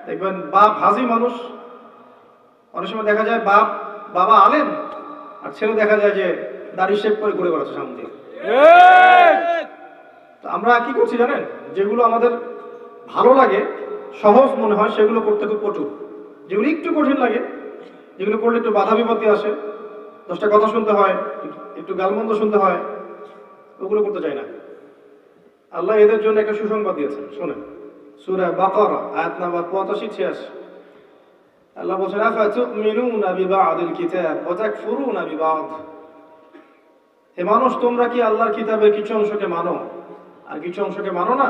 দেখবেন বাপ হাজি মানুষ, অনেক সময় দেখা যায় বাবা আলেম, আর ছেলে দেখা যায় যে দাড়ি শেভ করে ঘুরে বেড়াচ্ছে সামনে দিয়ে। আমরা কি করছি জানেন? যেগুলো আমাদের ভালো লাগে, সহজ মনে হয়, সেগুলো করতে খুব কঠোর। যেগুলো একটু কঠিন লাগে, যেগুলো করলে একটু বাধা বিপত্তি আসে, 10টা কথা শুনতে হয়, একটু গালমন্দ শুনতে হয়, ওগুলো করতে চাই না। আল্লাহ এদের জন্য একটা সুসংবাদ দিয়েছেন, শোনেন। সূরা বাকারা আয়াত নাম্বার 85-86 আল্লাহ বলেন, আফাতুমিনুনা বিবা'দিল কিতাব ওয়া তাকফুরুনা বিবা'দ। হে মানুষ, তোমরা কি আল্লাহর কিতাবের কিছু অংশকে মানো আর কিছু অংশকে মানো না?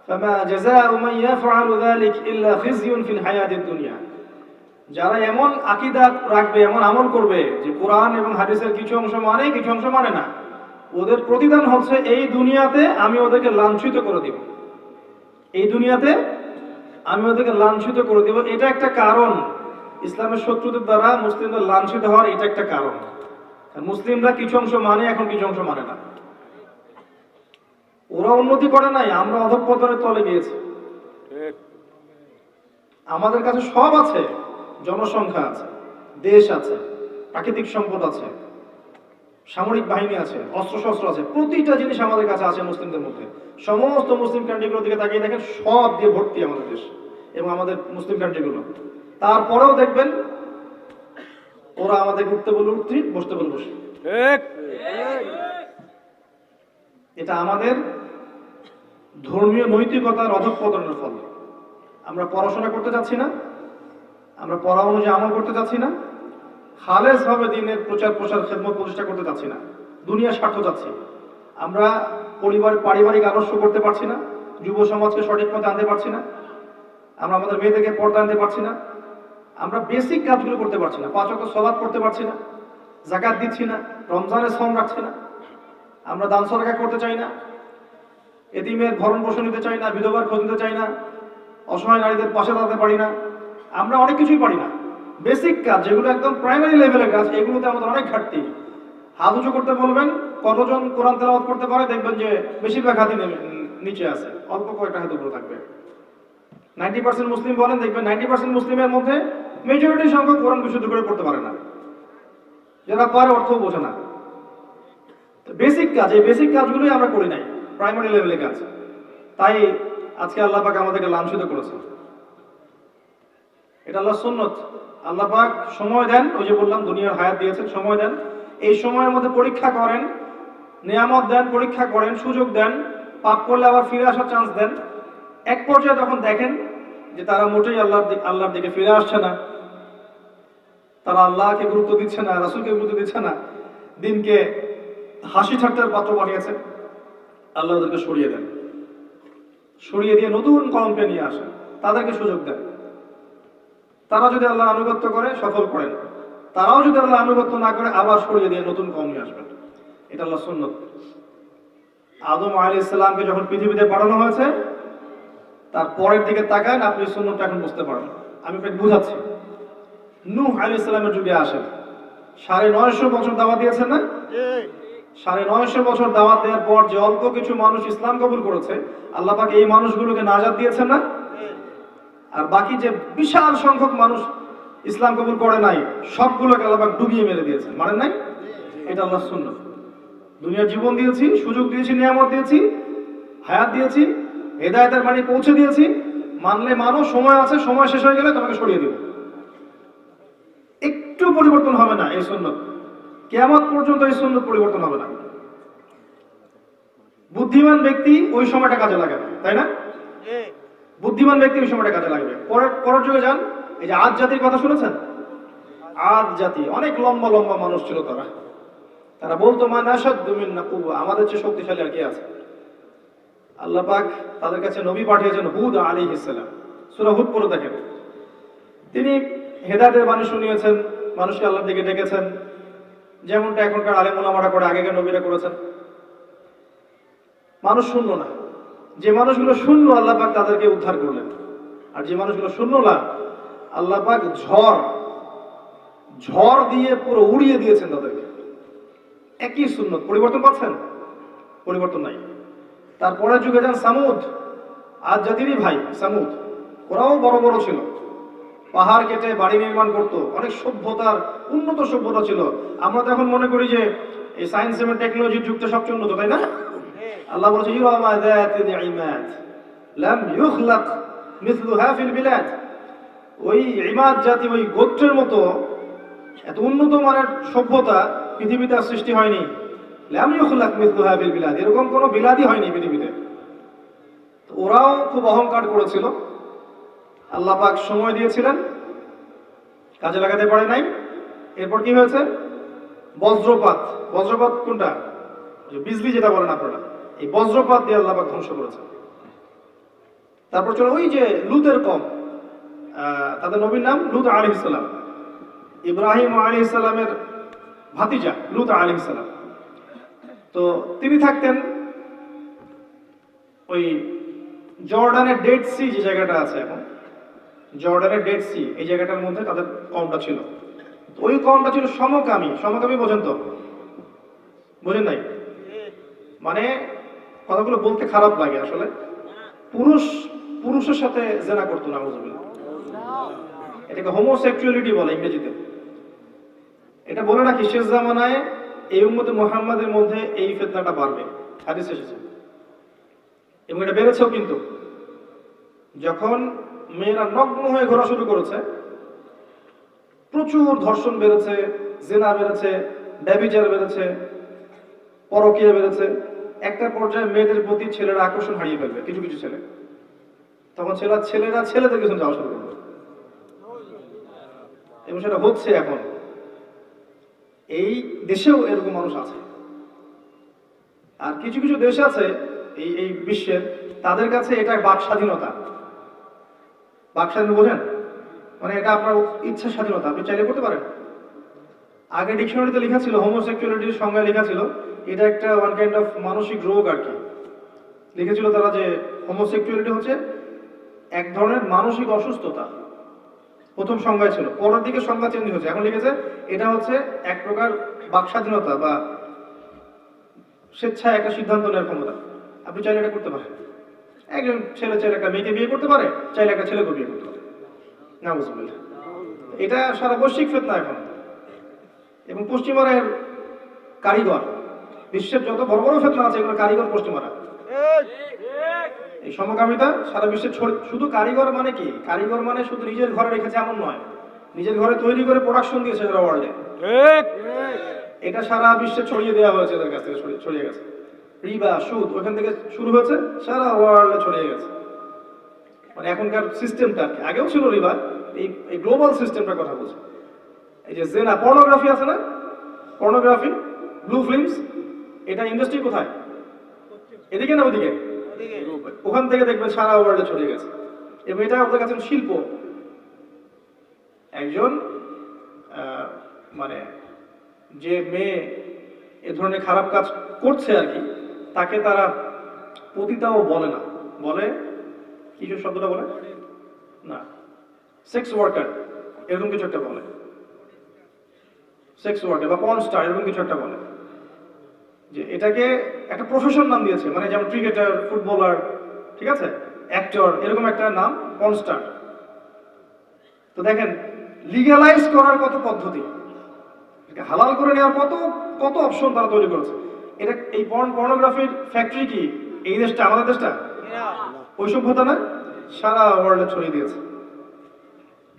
ফামা জাযাউ মান ইয়াফআলু যালিক ইল্লা খিজয়ুন ফিল হায়াতিদ দুনিয়া। যারা এমন আকীদা রাখবে, এমন আমল করবে যে কোরআন এবং হাদিসের কিছু অংশ মানে, কিছু অংশ মানে না, ওদের প্রতিদান হচ্ছে এই দুনিয়াতে আমি ওদেরকে লাঞ্ছিত করে দিব। এই দুনিয়াতে আমি ওদেরকে লাঞ্ছিত করে দিব। এটা একটা কারণ, ইসলামের শত্রুদের দ্বারা মুসলিমদের লাঞ্ছিত হওয়ার এটা একটা কারণ। মুসলিমরা কিছু অংশ মানে, এখন কিছু অংশ মানে না। ওরা উন্নতি করে নাই, আমরা অধঃপতনের তলে গিয়েছি। আমাদের কাছে সব আছে, জনসংখ্যা আছে, দেশ আছে, প্রাকৃতিক সম্পদ আছে, সামরিক বাহিনী আছে, অস্ত্রশস্ত্র আছে, প্রতিটা জিনিস আমাদের কাছে আছে মুসলিমদের মধ্যে। সমস্ত মুসলিম কান্ট্রিগুলোর দিকে তাকিয়ে দেখেন, সব দিয়ে ভর্তি আমাদের দেশ এবং আমাদের মুসলিম কান্ট্রিগুলো। তারপরেও দেখবেন ওরা আমাদের উঠতে বলে উঠতে, বসতে বলে বসে। এটা আমাদের ধর্মীয় নৈতিকতার অধঃপতনের ফল। আমরা পড়াশোনা করতে চাচ্ছি না, আমরা পড়া অনুযায়ী আমল করতে চাচ্ছি না, খালেস ভাবে দিনের প্রচার প্রসার খেদমত প্রতিষ্ঠা করতে চাচ্ছি না, দুনিয়ার স্বার্থ চাচ্ছি। আমরা পারিবারিক আদর্শ করতে পারছি না, যুব সমাজকে সঠিক পথে আনতে পারছি না, আমরা আমাদের মেয়েদেরকে পর্দা আনতে পারছি না, আমরা বেসিক কাজগুলো করতে পারছি না, 5 ওয়াক্ত সালাত করতে পারছি না, যাকাত দিচ্ছি না, রমজানের শ্রম রাখছি না, আমরা দান সদকা করতে চাই না, এতিমের ভরণ পোষণ নিতে চাই না, বিধবার খোঁজ নিতে চাই না, অসহায় নারীদের পাশে দাঁড়াতে পারি না, আমরা অনেক কিছুই পারি না। বেসিক কাজ যেগুলো একদম প্রাইমারি লেভেলের কাজ, এগুলোতে আমাদের অনেক ঘাটতি। হাত উঁচু করতে বলবেন, কতজন কোরআন তেলাওয়াত করতে পারে, দেখবেন যে বেশিরভাগ হাতই নিচে আছে, অল্প কয়েকটা হাত উপরে থাকবে। 90% মুসলিম বলেন, দেখবেন 90% মুসলিমের মধ্যে মেজরিটি সংখ্যক কোরআন বিশুদ্ধ করে পড়তে পারে না, যারা পারে অর্থও বোঝে না। বেসিক কাজ, এই বেসিক কাজগুলোই আমরা করি নাই, প্রাইমারি লেভেলের কাজ। তাই আজকে আল্লাহ পাক আমাদেরকে লাঞ্ছিত করেছে। এটা আল্লাহ সুন্নত। আল্লাহ পাক সময় দেন, ওই যে বললাম দুনিয়ার হায়াত দিয়েছেন, সময় দেন, এই সময়ের মধ্যে পরীক্ষা করেন, নিয়ামত দেন, পরীক্ষা করেন, সুযোগ দেন, পাপ করলে আবার ফিরে আসার চান্স দেন। এক পর্যায়ে তখন দেখেন যে তারা মোটেই আল্লাহর দিকে ফিরে আসছে না, তারা আল্লাহকে গুরুত্ব দিচ্ছে না, রাসূলকে গুরুত্ব দিচ্ছে না, দিনকে হাসি ঠাট্টার পাত্র বানিয়েছেন। আল্লাহ ওদেরকে সরিয়ে দেন, সরিয়ে দিয়ে নতুন কওমকে নিয়ে আসেন, তাদেরকে সুযোগ দেন। তারা যদি আল্লাহ আনুগত্য করে সফল করেন, তারাও যদি আল্লাহ আনুগত্য না করে আবার সরিয়ে দিয়ে নতুন কওম নিয়ে আসবেন। এটা আল্লাহ সুন্নত। আদম আলাইহিস সালামকে যখন পৃথিবীতে পাঠানো হয়েছে, তার পরের দিকে তাকান, আপনি সুন্নতটা এখন বুঝতে পারেন। আমি আপনাকে বুঝাচ্ছি। নূহ আলাইহিস সালামের যুগে আসেন, 950 বছর দাওয়াত দিয়েছেন না? 950 বছর দাওয়াত দেওয়ার পর যে অল্প কিছু মানুষ ইসলাম কবুল করেছে, আল্লাহ পাক এই মানুষগুলোকে নাজাত দিয়েছেন না? আর বাকি যে বিশাল সংখ্যক মানুষ ইসলাম কবুল করে নাই, সবগুলোকে আল্লাহ পাক ডুবিয়ে মেরে দিয়েছেন, মানেন নাই? এটা আল্লাহর সুন্নাত। দুনিয়ার জীবন দিয়েছি, সুযোগ দিয়েছি, নিয়ামত দিয়েছি, হায়াত দিয়েছি, হেদায়েতের বাণী পৌঁছে দিয়েছি, মানলে মানো, সময় আছে, সময় শেষ হয়ে গেলে তোমাকে সরিয়ে দেব। একটু পরিবর্তন হবে না এই সুন্নাত, কিয়ামত পর্যন্ত এই সুন্নাত পরিবর্তন হবে না। বুদ্ধিমান ব্যক্তি ওই সময়টা কাজে লাগাবে, তাই না? বুদ্ধিমান ব্যক্তি ওই সময়টা কাজে লাগবে। পরের যুগে যান, এই যে আদ জাতির কথা শুনেছেন? আদ জাতি অনেক লম্বা লম্বা মানুষ ছিল, তারা বলতো মান আশাদ্দু মিন্না কুওয়া, আমাদের চেয়ে শক্তিশালী আর কে আছে? আল্লাহ পাক তাদের কাছে নবী পাঠিয়েছেন হুদ আলাইহিস সালাম। সূরা হুদ পড়ে দেখেন। তিনি হেদায়েতের বাণী শুনিয়েছেন, মানুষকে আল্লাহর দিকে ডেকেছেন, যেমনটা এখনকার আলেম ওলামারা করে, আগেকার নবীরা করেছেন। মানুষ শুনলো না। যে মানুষগুলো শুনলো, আল্লাহ পাক তাদেরকে উদ্ধার করলেন। আর যে মানুষগুলো শুনলো না, আল্লাহ পাক ঝড় দিয়ে পুরো উড়িয়ে দিয়েছেন তাদেরকে। একই সুন্নত, পরিবর্তন পাচ্ছেন? পরিবর্তন নাই। তারপরে যুগে যান সামুদ, আদ জাতিরই ভাই সামুদ। ওরাও বড় বড় ছিল, পাহাড় কেটে বাড়ি নির্মাণ করতো, অনেক সভ্যতার উন্নত সভ্যতা ছিল। আমরা তো এখন মনে করি যে এই সায়েন্স এবং টেকনোলজির যুগটা সবচেয়ে উন্নত, তাই না? আল্লাহ বলেছে ইরামা যাতিল ইমাদ লাম ইখলাক মিসলুহা ফিল বিলাদ। ওই ইমাদ জাতি, ওই গোত্রের মতো এত উন্নত মানের সভ্যতা পৃথিবীতে আর সৃষ্টি হয়নি। লাম ইখলাক মিসলুহা ফিল বিলাদ, এরকম কোনো বিলাদই হয়নি পৃথিবীতে। ওরাও খুব অহংকার করেছিল, আল্লাহ পাক সময় দিয়েছিলেন, কাজে লাগাতে পারে নাই। এরপর কি হয়েছে? বজ্রপাত। বজ্রপাত কোনটা? বিজলি যেটা বলেন আপনারা, এই বজ্রপাত দিয়ে আল্লাহ পাক ধ্বংস করেছেন। তারপর চলো ওই যে লুতের কওম, তাদের নবীর নাম লুত আলাইহিস সালাম, ইব্রাহিম আলাইহিস সালামের ভাতিজা লুত আলাইহিস সালাম। তো তিনি থাকতেন ওই জর্ডানের ডেড সি, যে জায়গাটা আছে এখন, জর্ডানের ডেড সি, এই জায়গাটার মধ্যে তাদের কওমটা ছিল। ওই কওমটা ছিল সমকামী। সমকামী বোঝেন তো? বোঝেন নাই? মানে কথাগুলো বলতে খারাপ লাগে আসলে। পুরুষের সাথে জেনা করতো, নাউযুবিল্লাহ। এটাকে হোমোসেক্সুয়ালিটি বলে ইংরেজিতে। এটা বলে রাখি, শেষ জামানায় এই উম্মতে মুহাম্মাদের মধ্যে এই ফিতনাটা বাড়বে, হাদিস এসেছে, এবং এটা বেড়েছেও। কিন্তু যখন মেয়েরা নগ্ন হয়ে ঘোরা শুরু করেছে, প্রচুর ধর্ষণ বেড়েছে, জেনা বেড়েছে, ব্যভিচার বেড়েছে, পরকীয়া বেড়েছে। একটা পর্যায়ে মেয়েদের প্রতি ছেলেরা আকর্ষণ হারিয়ে ফেলবে, কিছু কিছু ছেলে। তখন ছেলেরা ছেলেদের কিছু যাওয়া শুরু করবে, এবং সেটা হচ্ছে এখন। এই দেশেও এরকম মানুষ আছে। আর কিছু কিছু দেশ আছে এই এই বিশ্বের, তাদের কাছে এটা বাক স্বাধীনতা। বাক স্বাধীনতা বোঝেন? মানে এটা আপনার ইচ্ছা স্বাধীনতা, আপনি চাইলে করতে পারেন। আগে ডিকশনারিতে লেখা ছিল, হোমোসেক্সুয়ালিটির সংজ্ঞায় লেখা ছিল এটা একটা ওয়ান কাইন্ড অফ মানসিক রোগ আর কি। লিখেছিল তারা যে হোমোসেক্সুয়ালিটি হচ্ছে এক ধরনের মানসিক অসুস্থতা, প্রথম সংজ্ঞায় ছিল। পরের দিকে সংজ্ঞা চেঞ্জ হয়েছে, এখন লিখেছে এটা হচ্ছে এক প্রকার বাক স্বাধীনতা বা স্বেচ্ছায় একটা সিদ্ধান্ত নেওয়ার ক্ষমতা। আপনি চাইলে এটা করতে পারেন। একজন ছেলে চাইলে একটা মেয়েকে বিয়ে করতে পারে, চাইলে একটা ছেলেকে বিয়ে করতে পারে। নাউজুবিল্লাহ। এটা সারা বৈশ্বিক ফিতনা এখন। এবং পশ্চিমারা এর কারিগর। বিশ্বের যত বড় বড় ফিতনা আছে এগুলো কারিগর পশ্চিমারা। এই সমকামিতা সারা বিশ্বে শুধু কারিগর মানে কি? কারিগর মানে শুধু নিজের ঘরে রেখেছে এমন নয়, নিজের ঘরে তৈরি করে প্রোডাকশন দিয়েছে সারা ওয়ার্ল্ডে। এটা সারা বিশ্বে ছড়িয়ে দেওয়া হয়েছে, এদের কাছ থেকে ছড়িয়ে গেছে। রিবা, সুদ ওখান থেকে শুরু হয়েছে, সারা ওয়ার্ল্ডে ছড়িয়ে গেছে। মানে এখনকার সিস্টেমটা, আগেও ছিল রিবা, এই গ্লোবাল সিস্টেমটার কথা বলছে। এই যে জেনা, পর্নোগ্রাফি আছে না, পর্নোগ্রাফি, ব্লু ফিল্মস, এটা ইন্ডাস্ট্রি কোথায়? এদিকে না ওদিকে? ওখান থেকে দেখবেন সারা ওয়ার্ল্ডে ছড়িয়ে গেছে। এবং এটা ওদের কাছে শিল্প। একজন মানে যে মেয়ে এ ধরনের খারাপ কাজ করছে আর কি, তাকে তারা পতিতাও বলে না, বলে কিছু শব্দটা বলে না, সেক্স ওয়ার্কার এরকম কিছু একটা বলে, সেক্স ওয়ার্কার বা পর্ন স্টার এরকম কিছু একটা বলে। যে এটাকে একটা প্রফেশন নাম দিয়েছে, মানে যেমন ক্রিকেটার, ফুটবলার, ঠিক আছে, অ্যাক্টর, এরকম একটা নাম পর্ন স্টার। তো দেখেন লিগ্যালাইজ করার কত পদ্ধতি, হালাল করে নেওয়ার কত কত অপশন তারা তৈরি করেছে। এটা এই পর্নোগ্রাফির ফ্যাক্টরি কি এই দেশটা, আমাদের দেশটা? ওই সভ্যতা না, সারা ওয়ার্ল্ডে ছড়িয়ে দিয়েছে।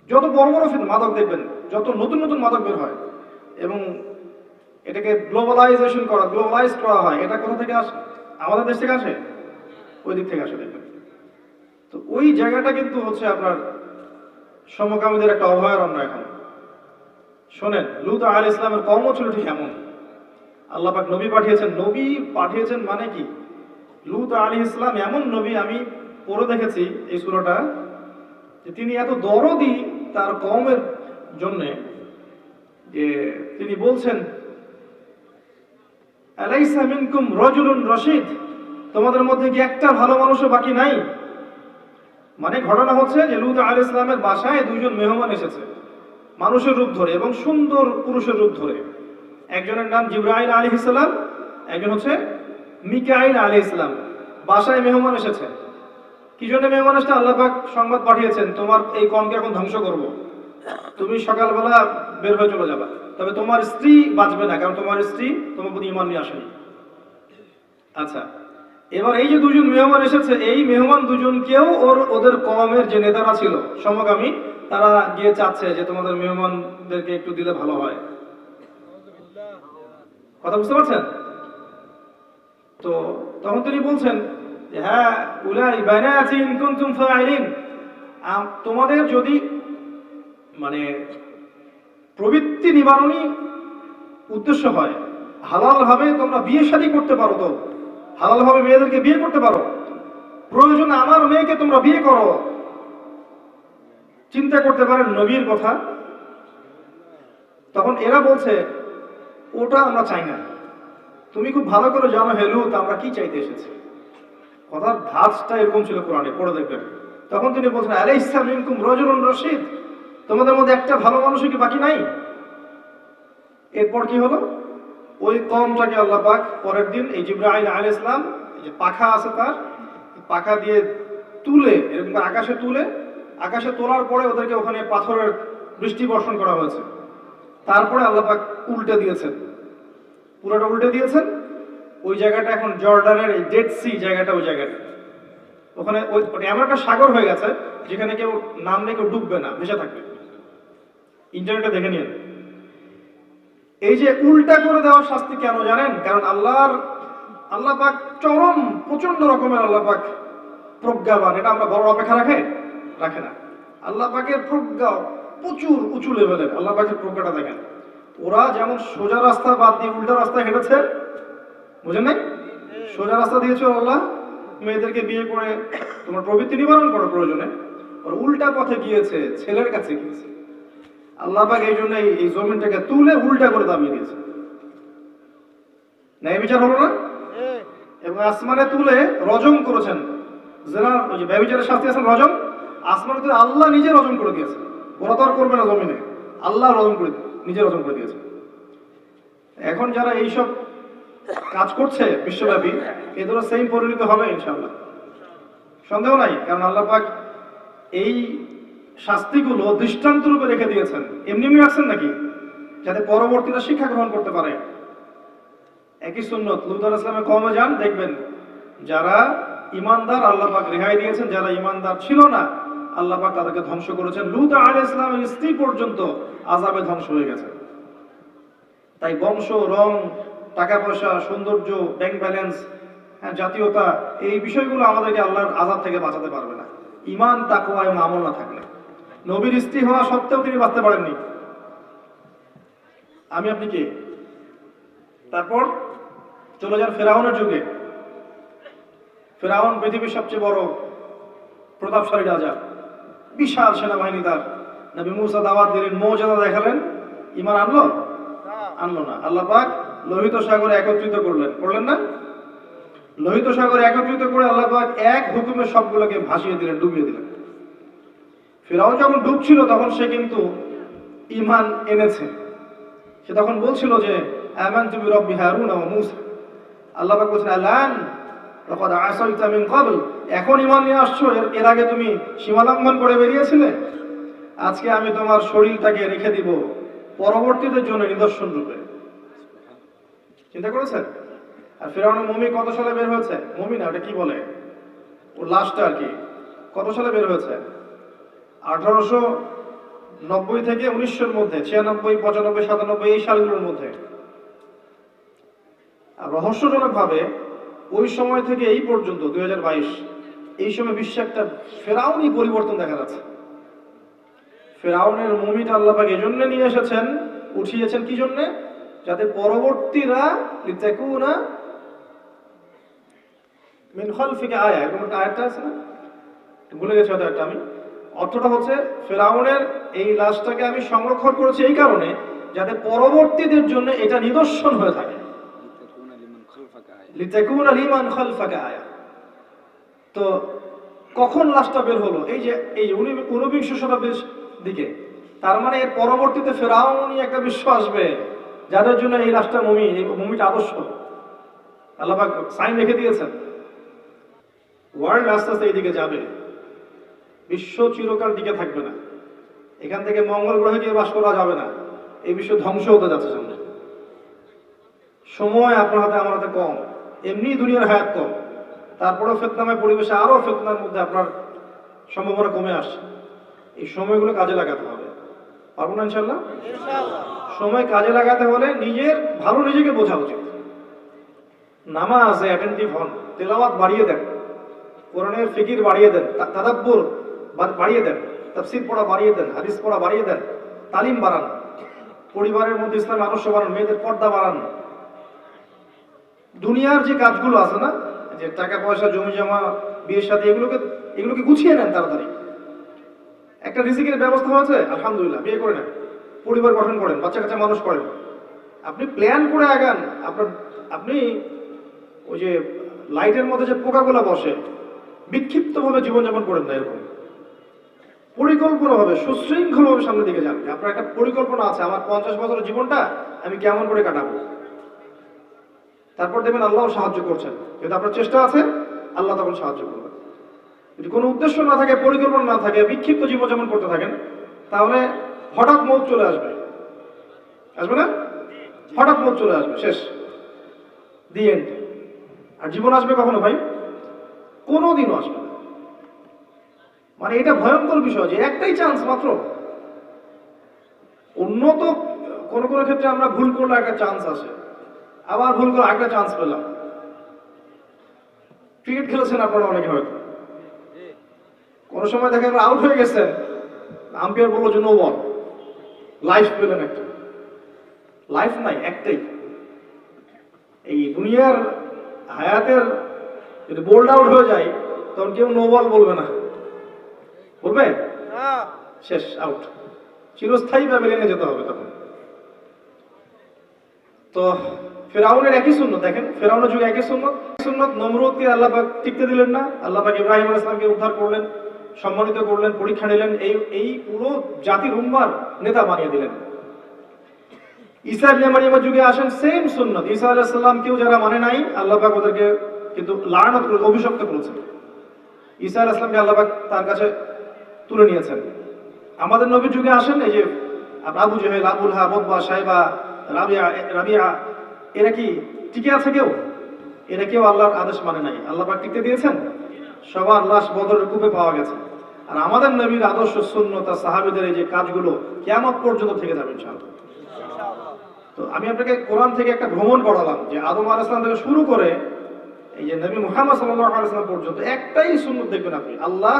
যত বড় বড় মাদক দেখবেন, যত নতুন নতুন মাদক বের হয় এবং এটাকে গ্লোবালাইজেশন করা, গ্লোবালাইজ করা হয়, এটা কোথা থেকে আসে? আমাদের দেশ থেকে আসে, ওই দিক থেকে আসে দেখবেন। তো ওই জায়গাটা কিন্তু হচ্ছে আপনার সমকামীদের একটা অভয়ারণ্য এখন। শোনেন, লূত আলাইহিস সালামের কওমও ছিল ঠিক এমন। আল্লাহ পাক নবী পাঠিয়েছেন, নবী পাঠিয়েছেন মানে কি? লূত আলাইহিস সালাম এমন নবী, আমি পড়ে দেখেছি এই সূরাটা, যে তিনি এত দরদি তার কওমের জন্য যে তিনি বলছেন, আলাইসা মিনকুম রাজুলুন রশিদ, তোমাদের মধ্যে কি একটা ভালো মানুষও বাকি নাই? মানে ঘটনা হচ্ছে যে লূত আলাইহিস সালামের বাসায় দুইজন মেহমান এসেছে মানুষের রূপ ধরে এবং সুন্দর পুরুষের রূপ ধরে। একজনের নাম জিবরাইল আলাইহিস সালাম, একজন হচ্ছে মিকাইল আলাইহিস সালাম। বাসায় মেহমান এসেছে। কি জন্য মেহমান এসেছে? আল্লাহ পাক সংবাদ পাঠিয়েছেন, তোমার এই কওমকে এখন ধ্বংস করব, তুমি সকালবেলা বের হয়ে চলে যাবা, তবে তোমার স্ত্রী বাঁচবে না, কারণ তোমার স্ত্রী তোমার প্রতি ঈমান নিয়ে আসেনি। আচ্ছা, এবার এই যে দুজন মেহমান এসেছে, এই মেহমান দুজনকেও ওদের কওমের যে নেতারা ছিল সমকামী, তারা গিয়ে চাচ্ছে যে তোমাদের মেহমানদেরকে একটু দিলে ভালো হয়। কথা বুঝতে পারছেন? তো তখন তিনি বলছেন যে হ্যাঁ, উলাই বানাতি ইন কুনতুম ফাইলিন, তোমাদের যদি মানে প্রবৃত্তি নিবারণী উদ্দেশ্য হয়, হালাল ভাবে তোমরা বিয়ে শাদী করতে পারো, তো হালাল ভাবে মেয়েদেরকে বিয়ে করতে পারো, প্রয়োজনে আমার মেয়েকে তোমরা বিয়ে করো। চিন্তা করতে পারেন নবীর কথা। তখন এরা বলছে ওটা আমরা চাই না, তুমি খুব ভালো করে জানো হেলুত আমরা কি চাইতে এসেছি। কথার ধাঁচটা এরকম ছিল, কোরআনে পড়ে দেখবেন। তখন তিনি বলছেন, আলাইসা মিনকুম রাজুলুন রশিদ, তোমাদের মধ্যে একটা ভালো মানুষও কি বাকি নাই? এরপর কি হলো? ওই কওমটাকে আল্লাহ পাক পরের দিন এই জিবরাইল আলাইহিস সালাম, যে পাখা আছে তার, পাখা দিয়ে তুলে এরকম আকাশে তুলে, আকাশে তোলার পরে ওদেরকে ওখানে পাথরের বৃষ্টি বর্ষণ করা হয়েছে। তারপরে আল্লাহ পাক উল্টে দিয়েছেন, পুরোটা উল্টে দিয়েছেন। ওই জায়গাটা এখন জর্ডানের এই ডেড সি জায়গাটা, ওই জায়গাটা ওখানে ওই এমন একটা সাগর হয়ে গেছে যেখানে কেউ নামলে কেউ ডুববে না, ভেসে থাকবে। ইন্টারনেটে দেখে নিন। এই যে উল্টা করে দেওয়ার শাস্তি কেন জানেন? কারণ আল্লাহ পাক চরম প্রচন্ড রকমের আল্লাহ পাক প্রজ্ঞাবান। এটা আমরা বড় অপেক্ষা রাখে না। আল্লাহ পাকের প্রজ্ঞা প্রচুর উঁচু লেভেলের। আল্লাহ পাকের প্রজ্ঞাটা দেখেন। ওরা যেমন সোজা রাস্তা বাদ দিয়ে উল্টা রাস্তা হেঁটেছে, বুঝেন নাই? সোজা রাস্তা দিয়েছো আল্লাহ, মেয়েদেরকে বিয়ে করে তোমার প্রবৃত্তি নিবারণ করো প্রয়োজনে, ওর উল্টা পথে গিয়েছে, ছেলের কাছে গিয়েছে। আল্লাহ পাক এই জন্য এই জমিনটাকে তুলে উল্টা করে দাবিয়ে দিয়েছে। ন্যায় বিচার হলো না? এবং আসমানে তুলে রজম করেছেন, যারা ওই যে ব্যভিচারের শাস্তি আছেন রজম, আসমানে তুলে আল্লাহ নিজে রজম করে দিয়েছে। ওরা তো আর করবে না জমিনে, আল্লাহ রজম করে নিজে রজম করে দিয়েছে। এখন যারা এইসব কাজ করছে বিশ্বব্যাপী, এদেরও সেম পরিণত হবে ইনশাআল্লাহ, সন্দেহ নাই। কারণ আল্লাহ পাক এই শাস্তিগুলো দৃষ্টান্ত রূপে রেখে দিয়েছেন, এমনি এমনি রাখছেন নাকি, যাতে পরবর্তীরা শিক্ষা গ্রহণ করতে পারে। একই সুন্নত, লূত আলাইহিস সালামের কওমে যান, দেখবেন যারা ইমানদার আল্লাহ পাক রেহাই দিয়েছেন, যারা ইমানদার ছিল না আল্লাহ পাক তাদেরকে ধ্বংস করেছেন। লূত আলাইহিস সালামের স্ত্রী পর্যন্ত আযাবে ধ্বংস হয়ে গেছে। তাই বংশ, রং, টাকা পয়সা, সৌন্দর্য, ব্যাংক ব্যালেন্স, জাতীয়তা, এই বিষয়গুলো আমাদেরকে আল্লাহর আযাব থেকে বাঁচাতে পারবে না ঈমান, তাকওয়া এবং আমল না থাকলে। নবীর স্ত্রী হওয়া সত্ত্বেও তিনি বাঁচতে পারেননি। আমি আপনি কে? তারপর চলে যান ফেরাউনের যুগে। ফেরাউন পৃথিবীর সবচেয়ে বড় প্রতাপশালী রাজা, বিশাল সেনাবাহিনী তার। নবী মুসা দাওয়াত দিলেন, মুজিজা দেখালেন, ঈমান আনলো? আনলো না। আল্লাহ পাক লোহিত সাগরে একত্রিত করলেন না? লোহিত সাগরে একত্রিত করে আল্লাহ পাক এক হুকুমে সবগুলোকে ভাসিয়ে দিলেন, ডুবিয়ে দিলেন। ফেরাউন যখন ডুবছিল তখন সে কিন্তু ঈমান এনেছে। সে তখন বলছিল যে আমানতু বিরাব্বি হারুন ওয়া মূসা। আল্লাহ পাক বলেছেন আলান লাকাদ আসাইতা মিন ক্বাবল, এখন ঈমান নিয়ে আসছো, এর আগে তুমি সীমালঙ্ঘন করে বেরিয়েছিলে। আজকে আমি তোমার শরীরটাকে রেখে দিব পরবর্তীদের জন্য নিদর্শন রূপে। চিন্তা করেছেন? আর ফেরাউনের মমি কত সালে বের হয়েছে? মমি না, ওটা কি বলে, ওর লাশটা আর কি, কত সালে বের হয়েছে? 1890 থেকে 1900-এর মধ্যে, 96, 95, 97 এই সালগুলোর মধ্যে। আর রহস্যজনক ভাবে ওই সময় থেকে এই পর্যন্ত 2022 এই সময় বিশ্বে একটা ফেরাউনি পরিবর্তন দেখা যাচ্ছে। ফেরাউনের মমিটা আল্লাহ পাক এজন্য নিয়ে এসেছেন, উঠিয়েছেন কি জন্য? যাতে পরবর্তীরা লিতাকুনা মিন খালফিকা আয়া, এরকম একটা আয়াতটা আছে না, ভুলে গেছি হয়তো একটা আমি। অর্থটা হচ্ছে ফেরাউনের এই লাশটাকে আমি সংরক্ষণ করেছি এই কারণে যাতে পরবর্তীদের জন্য এটা নিদর্শন হয়ে থাকে। লিতাকুনা লিমান খালফাকা আয়া। তো কখন লাশটা বের হলো? এই যে 19বিংশ শতাব্দীর দিকে। তার মানে এর পরবর্তীতে ফেরাউনি একটা বিশ্ব আসবে যাদের জন্য এই লাশটা মমি, এই মমিটা আদর্শ। আল্লাহ পাক সাইন রেখে দিয়েছেন। ওয়ার্ল্ড আস্তে আস্তে এইদিকে যাবে, বিশ্ব চিরকাল টিকে থাকবে না। এখান থেকে মঙ্গল গ্রহে গিয়ে বাস করা যাবে না, এই বিশ্ব ধ্বংস হতে যাচ্ছে সামনে। সময় আপনার হাতে আমার হাতে কম, এমনি দুনিয়ার হায়াত কম, তারপরেও ফিতনাময় পরিবেশে আরো ফিতনার মধ্যে আপনার সম্ভাবনা কমে আসছে। এই সময়গুলো কাজে লাগাতে হবে, পারবো না ইনশাল্লাহ? সময় কাজে লাগাতে হলে নিজের ভালো নিজেকে বোঝা উচিত। নামাজে অ্যাটেনটিভ হন, তেলাওয়াত বাড়িয়ে দেন, কোরআনের ফিকির বাড়িয়ে দেন, তাদাব্বুর বাড়িয়ে দেন, তাফসীর পড়া বাড়িয়ে দেন, হাদিস পড়া বাড়িয়ে দেন, তালিম বাড়ান, পরিবারের মধ্যে ইসলামী আদর্শ বাড়ান, মেয়েদের পর্দা বাড়ান। দুনিয়ার যে কাজগুলো আছে না, যে টাকা পয়সা, জমি জমা, বিয়ের সাথে, এগুলোকে গুছিয়ে নেন তাড়াতাড়ি। একটা রিজিকের ব্যবস্থা হয়েছে, আলহামদুলিল্লাহ, বিয়ে করে নেন, পরিবার গঠন করেন, বাচ্চা কাচ্চা মানুষ করেন। আপনি প্ল্যান করে আগান। আপনি ওই যে লাইটের মধ্যে যে পোকাগুলো বসে বিক্ষিপ্তভাবে জীবনযাপন করেন না, এরকম পরিকল্পনাভাবে সুশৃঙ্খলভাবে সামনের দিকে যান। আপনার একটা পরিকল্পনা আছে, আমার 50 বছরের জীবনটা আমি কেমন করে কাটাবো। তারপর দেখবেন আল্লাহ সাহায্য করছেন। যদি আপনার চেষ্টা আছে, আল্লাহ তখন সাহায্য করবেন। যদি কোনো উদ্দেশ্য না থাকে, পরিকল্পনা না থাকে, বিক্ষিপ্ত জীবনযাপন করতে থাকেন, তাহলে হঠাৎ মৌত চলে আসবে। আসবে না? হঠাৎ মৌত চলে আসবে, শেষ, দি এন্ড। আর জীবন আসবে কখনো ভাই? কোনোদিনও আসবে না। মানে এটা ভয়ঙ্কর বিষয় যে একটাই চান্স মাত্র। উন্নত কোনো কোনো ক্ষেত্রে আমরা ভুল করলে একটা চান্স আসে, আবার ভুল করে একটা চান্স পেলাম। ক্রিকেট খেলেছেন আপনারা অনেকে, হয়তো কোনো সময় দেখেন আউট হয়ে গেছেন, আম্পায়ার বললো যে নো বল, লাইফ পেলেন একটা। লাইফ নাই, একটাই। এই দুনিয়ার হায়াতের যদি বোল্ড আউট হয়ে যায় তখন কেউ নো বল বলবে না, বলবে শেষ, আউট, চিরস্থায়ী ব্যাবিলনে যেতে হবে তখন। তো ফেরাউনের একই সুন্নত, দেখেন ফেরাউনের যুগে একই সুন্নত। নমরুদকে আল্লাহ পাক টিকতে দিলেন না, আল্লাহ পাক ইব্রাহিম আলাইহিস সালামকে উদ্ধার করলেন, সম্মানিত করলেন, পরীক্ষা নিলেন, এই পুরো জাতির উম্মার নেতা বানিয়ে দিলেন। ঈসা ইবনে মারইয়ামের যুগে আসেন, সেম সুন্নত। ঈসা আলাইহিস সালামকেও যারা মানে নাই, আল্লাহ পাক ওদেরকে কিন্তু লানত করে অভিশপ্ত করেছেন। ঈসা আলাইহিস সালামকে আল্লাহ পাক তার কাছে তুলে নিয়েছেন। আমাদের নবীর যুগে আসেন, এই যে আবু জেহেল, আবুল হাব, উতবা, সাইবা, রাবিয়া, এরা কি টিকে আছে কেউ? এরা কেউ আল্লাহর আদেশ মানে নাই, আল্লাহ পাক টিকতে দিয়েছেন? সবার লাশ বদরের কূপে পাওয়া গেছে। আর আমাদের নবীর আদর্শ, সুন্নত আর সাহাবীদের এই যে কাজগুলো কিয়ামত পর্যন্ত থেকে যাবে ইনশাআল্লাহ। তো আমি আপনাকে কোরআন থেকে একটা ভ্রমণ করালাম যে আদম আলাইহিস সালাম থেকে শুরু করে এই যে নবী মুহাম্মদ সাল্লাল্লাহু আলাইহি ওয়াসাল্লাম পর্যন্ত একটাই সুন্নত দেখবেন আপনি। আল্লাহ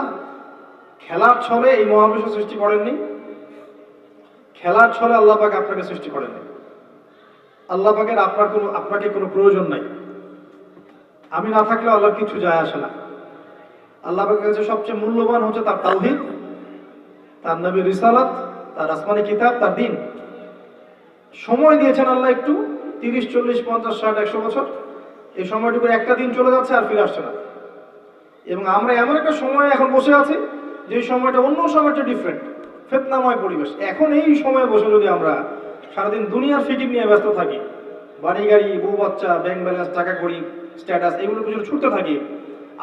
খেলার ছলে এই মহাবিশ্ব সৃষ্টি করেননি, খেলার ছলে আল্লাহ পাক আপনাকে সৃষ্টি করেননি। আল্লাহ পাকের আপনাকে কোনো প্রয়োজন নাই। আমি না থাকলে আল্লাহর কিছু যায় আসে না। আল্লাহ পাকের কাছে সবচেয়ে মূল্যবান হচ্ছে তার তাওহীদ, তার নবীর রিসালাত, তার আসমানি কিতাব, তার দ্বীন। সময় দিয়েছেন আল্লাহ একটু, 30, 40, 50, 60, 100 বছর। এই সময়টুকু একটা দিন চলে যাচ্ছে আর ফিরে আসছে না। এবং আমরা এমন একটা সময় এখন বসে আছি যে সময়টা অন্য সময়টা ডিফারেন্ট, ফিতনাময় পরিবেশ। এখন এই সময়ে বসে যদি আমরা সারাদিন দুনিয়ার ফিকির নিয়ে ব্যস্ত থাকি, বাড়ি গাড়ি, বউ বাচ্চা, ব্যাংক ব্যালেন্স, টাকা কড়ি, স্ট্যাটাস, এগুলোর পিছনে ছুটতে থাকি,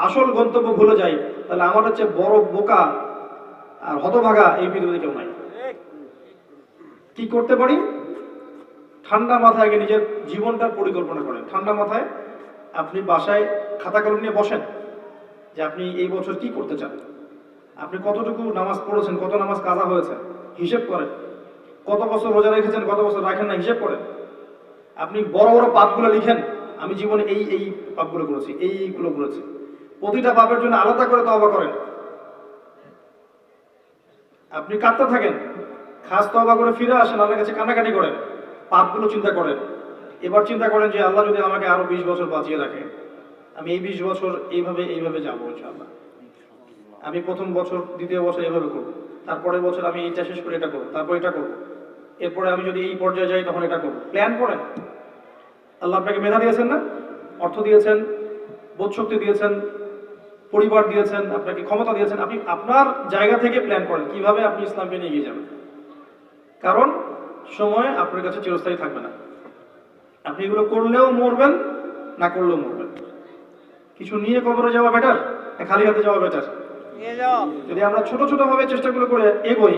আসল গন্তব্য ভুলে যাই, তাহলে আমার হচ্ছে বড় বোকা আর হতভাগা এই পৃথিবীতে কেউ নাই। কি করতে পারি? ঠান্ডা মাথায় আগে নিজের জীবনটার পরিকল্পনা করেন। ঠান্ডা মাথায় আপনি বাসায় খাতা কলম নিয়ে বসেন যে আপনি এই বছর কি করতে চান, আপনি কতটুকু নামাজ পড়েছেন, কত নামাজ কাজা হয়েছে হিসেব করেন, কত বছর রোজা রেখেছেন, কত বছর রাখেন না হিসেব করেন। আপনি বড় বড় পাপগুলো লিখেন, আমি জীবনে এই পাপগুলো করেছি, এইগুলো করেছি। প্রতিটা পাপের জন্য আলাদা করে তওবা করেন। আপনি কাঁদতে থাকেন, খাস তওবা করে ফিরে আসেন, আল্লাহর কাছে কান্নাকাটি করেন, পাপগুলো চিন্তা করেন। এবার চিন্তা করেন যে আল্লাহ যদি আমাকে আরো 20 বছর বাঁচিয়ে রাখে, আমি এই 20 বছর এইভাবে যাবো ইনশাআল্লাহ। আমি প্রথম বছর, দ্বিতীয় বছর এইভাবে করবো, তারপরের বছর আমি এইটা শেষ করে এটা করবো, তারপর এটা করবো, এরপরে আমি যদি এই পর্যায়ে যাই তখন এটা করবো। প্ল্যান করেন। আল্লাহ আপনাকে মেধা দিয়েছেন না, অর্থ দিয়েছেন, বোধশক্তি দিয়েছেন, পরিবার দিয়েছেন, আপনাকে ক্ষমতা দিয়েছেন। আপনি আপনার জায়গা থেকে প্ল্যান করেন কিভাবে আপনি ইসলামকে নিয়ে এগিয়ে যাবেন। কারণ সময় আপনার কাছে চিরস্থায়ী থাকবে না। আপনি এগুলো করলেও মরবেন, না করলেও মরবেন। কিছু নিয়ে কবরে যাওয়া বেটার, খালি হাতে যাওয়া বেটার। যদি আমরা ছোট ছোট ভাবে চেষ্টাগুলো করে এগোই,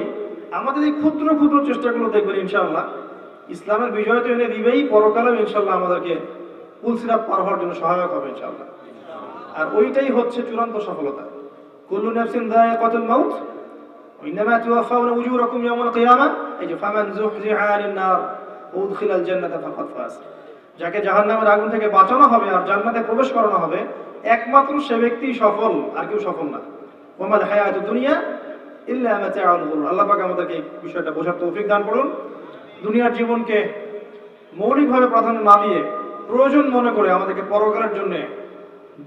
আমাদের এই ক্ষুদ্র ক্ষুদ্র চেষ্টাগুলো দেখবেন ইনশাআল্লাহ ইসলামের বিজয় তো এনে দিবেই, পরকালেও ইনশাআল্লাহ আমাদেরকে পুলসিরাত পার হওয়ার জন্য সহায়ক হবে ইনশাআল্লাহ। আর ওইটাই হচ্ছে চূড়ান্ত সফলতা। কুল্লু নাফসিন যায়িকাতুল মাউত ওয়া ইন্নামা তুওয়াফাউনা উজুরাকুম ইয়াওমাল কিয়ামাহ, এই যে ফামান যুহজিহা আনিন নার ওয়া উদখিলাল জান্নাতা ফাকাদ ফাজ। যাকে জাহান্নামের আগুন থেকে বাঁচানো হবে আর জান্নাতে প্রবেশ করানো হবে, একমাত্র সে ব্যক্তি সফল, আর কেউ সফল না। ওয়া মাল হায়াতুদ দুনিয়া ইল্লা মাতাউল গুরুর। আল্লাহ পাক আমাদেরকে এই বিষয়টা বোঝার তৌফিক দান করুন। দুনিয়ার জীবনকে মৌলিকভাবে প্রাধান্য না দিয়ে প্রয়োজন মনে করে আমাদেরকে পরকালের জন্য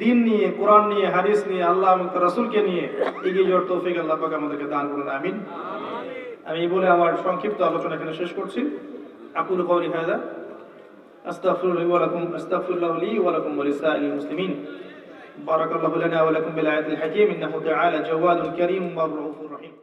দিন নিয়ে, কোরআন নিয়ে, হাদিস নিয়ে, আল্লাহ এবং তার রাসূলকে নিয়ে এগিয়ে যাওয়ার তৌফিক আল্লাহ পাক আমাদেরকে দান করুন, আমিন। আমি বলে আমার সংক্ষিপ্ত আলোচনা এখানে শেষ করছি। আকুলু কওলি হাযা আস্তাগফিরুল্লাহ ওয়া লাকুম, আস্তাগফিরুল্লাহ লি ওয়া লাকুম ওয়া লিসাইরিল মুসলিমিন। বারাকাল্লাহু লানা ওয়া লাকুম বিল আয়াতিল হাকীম, ইন্নাহু তাআলা জাওয়াদুন কারীম ওয়া রাউফুর রহিম।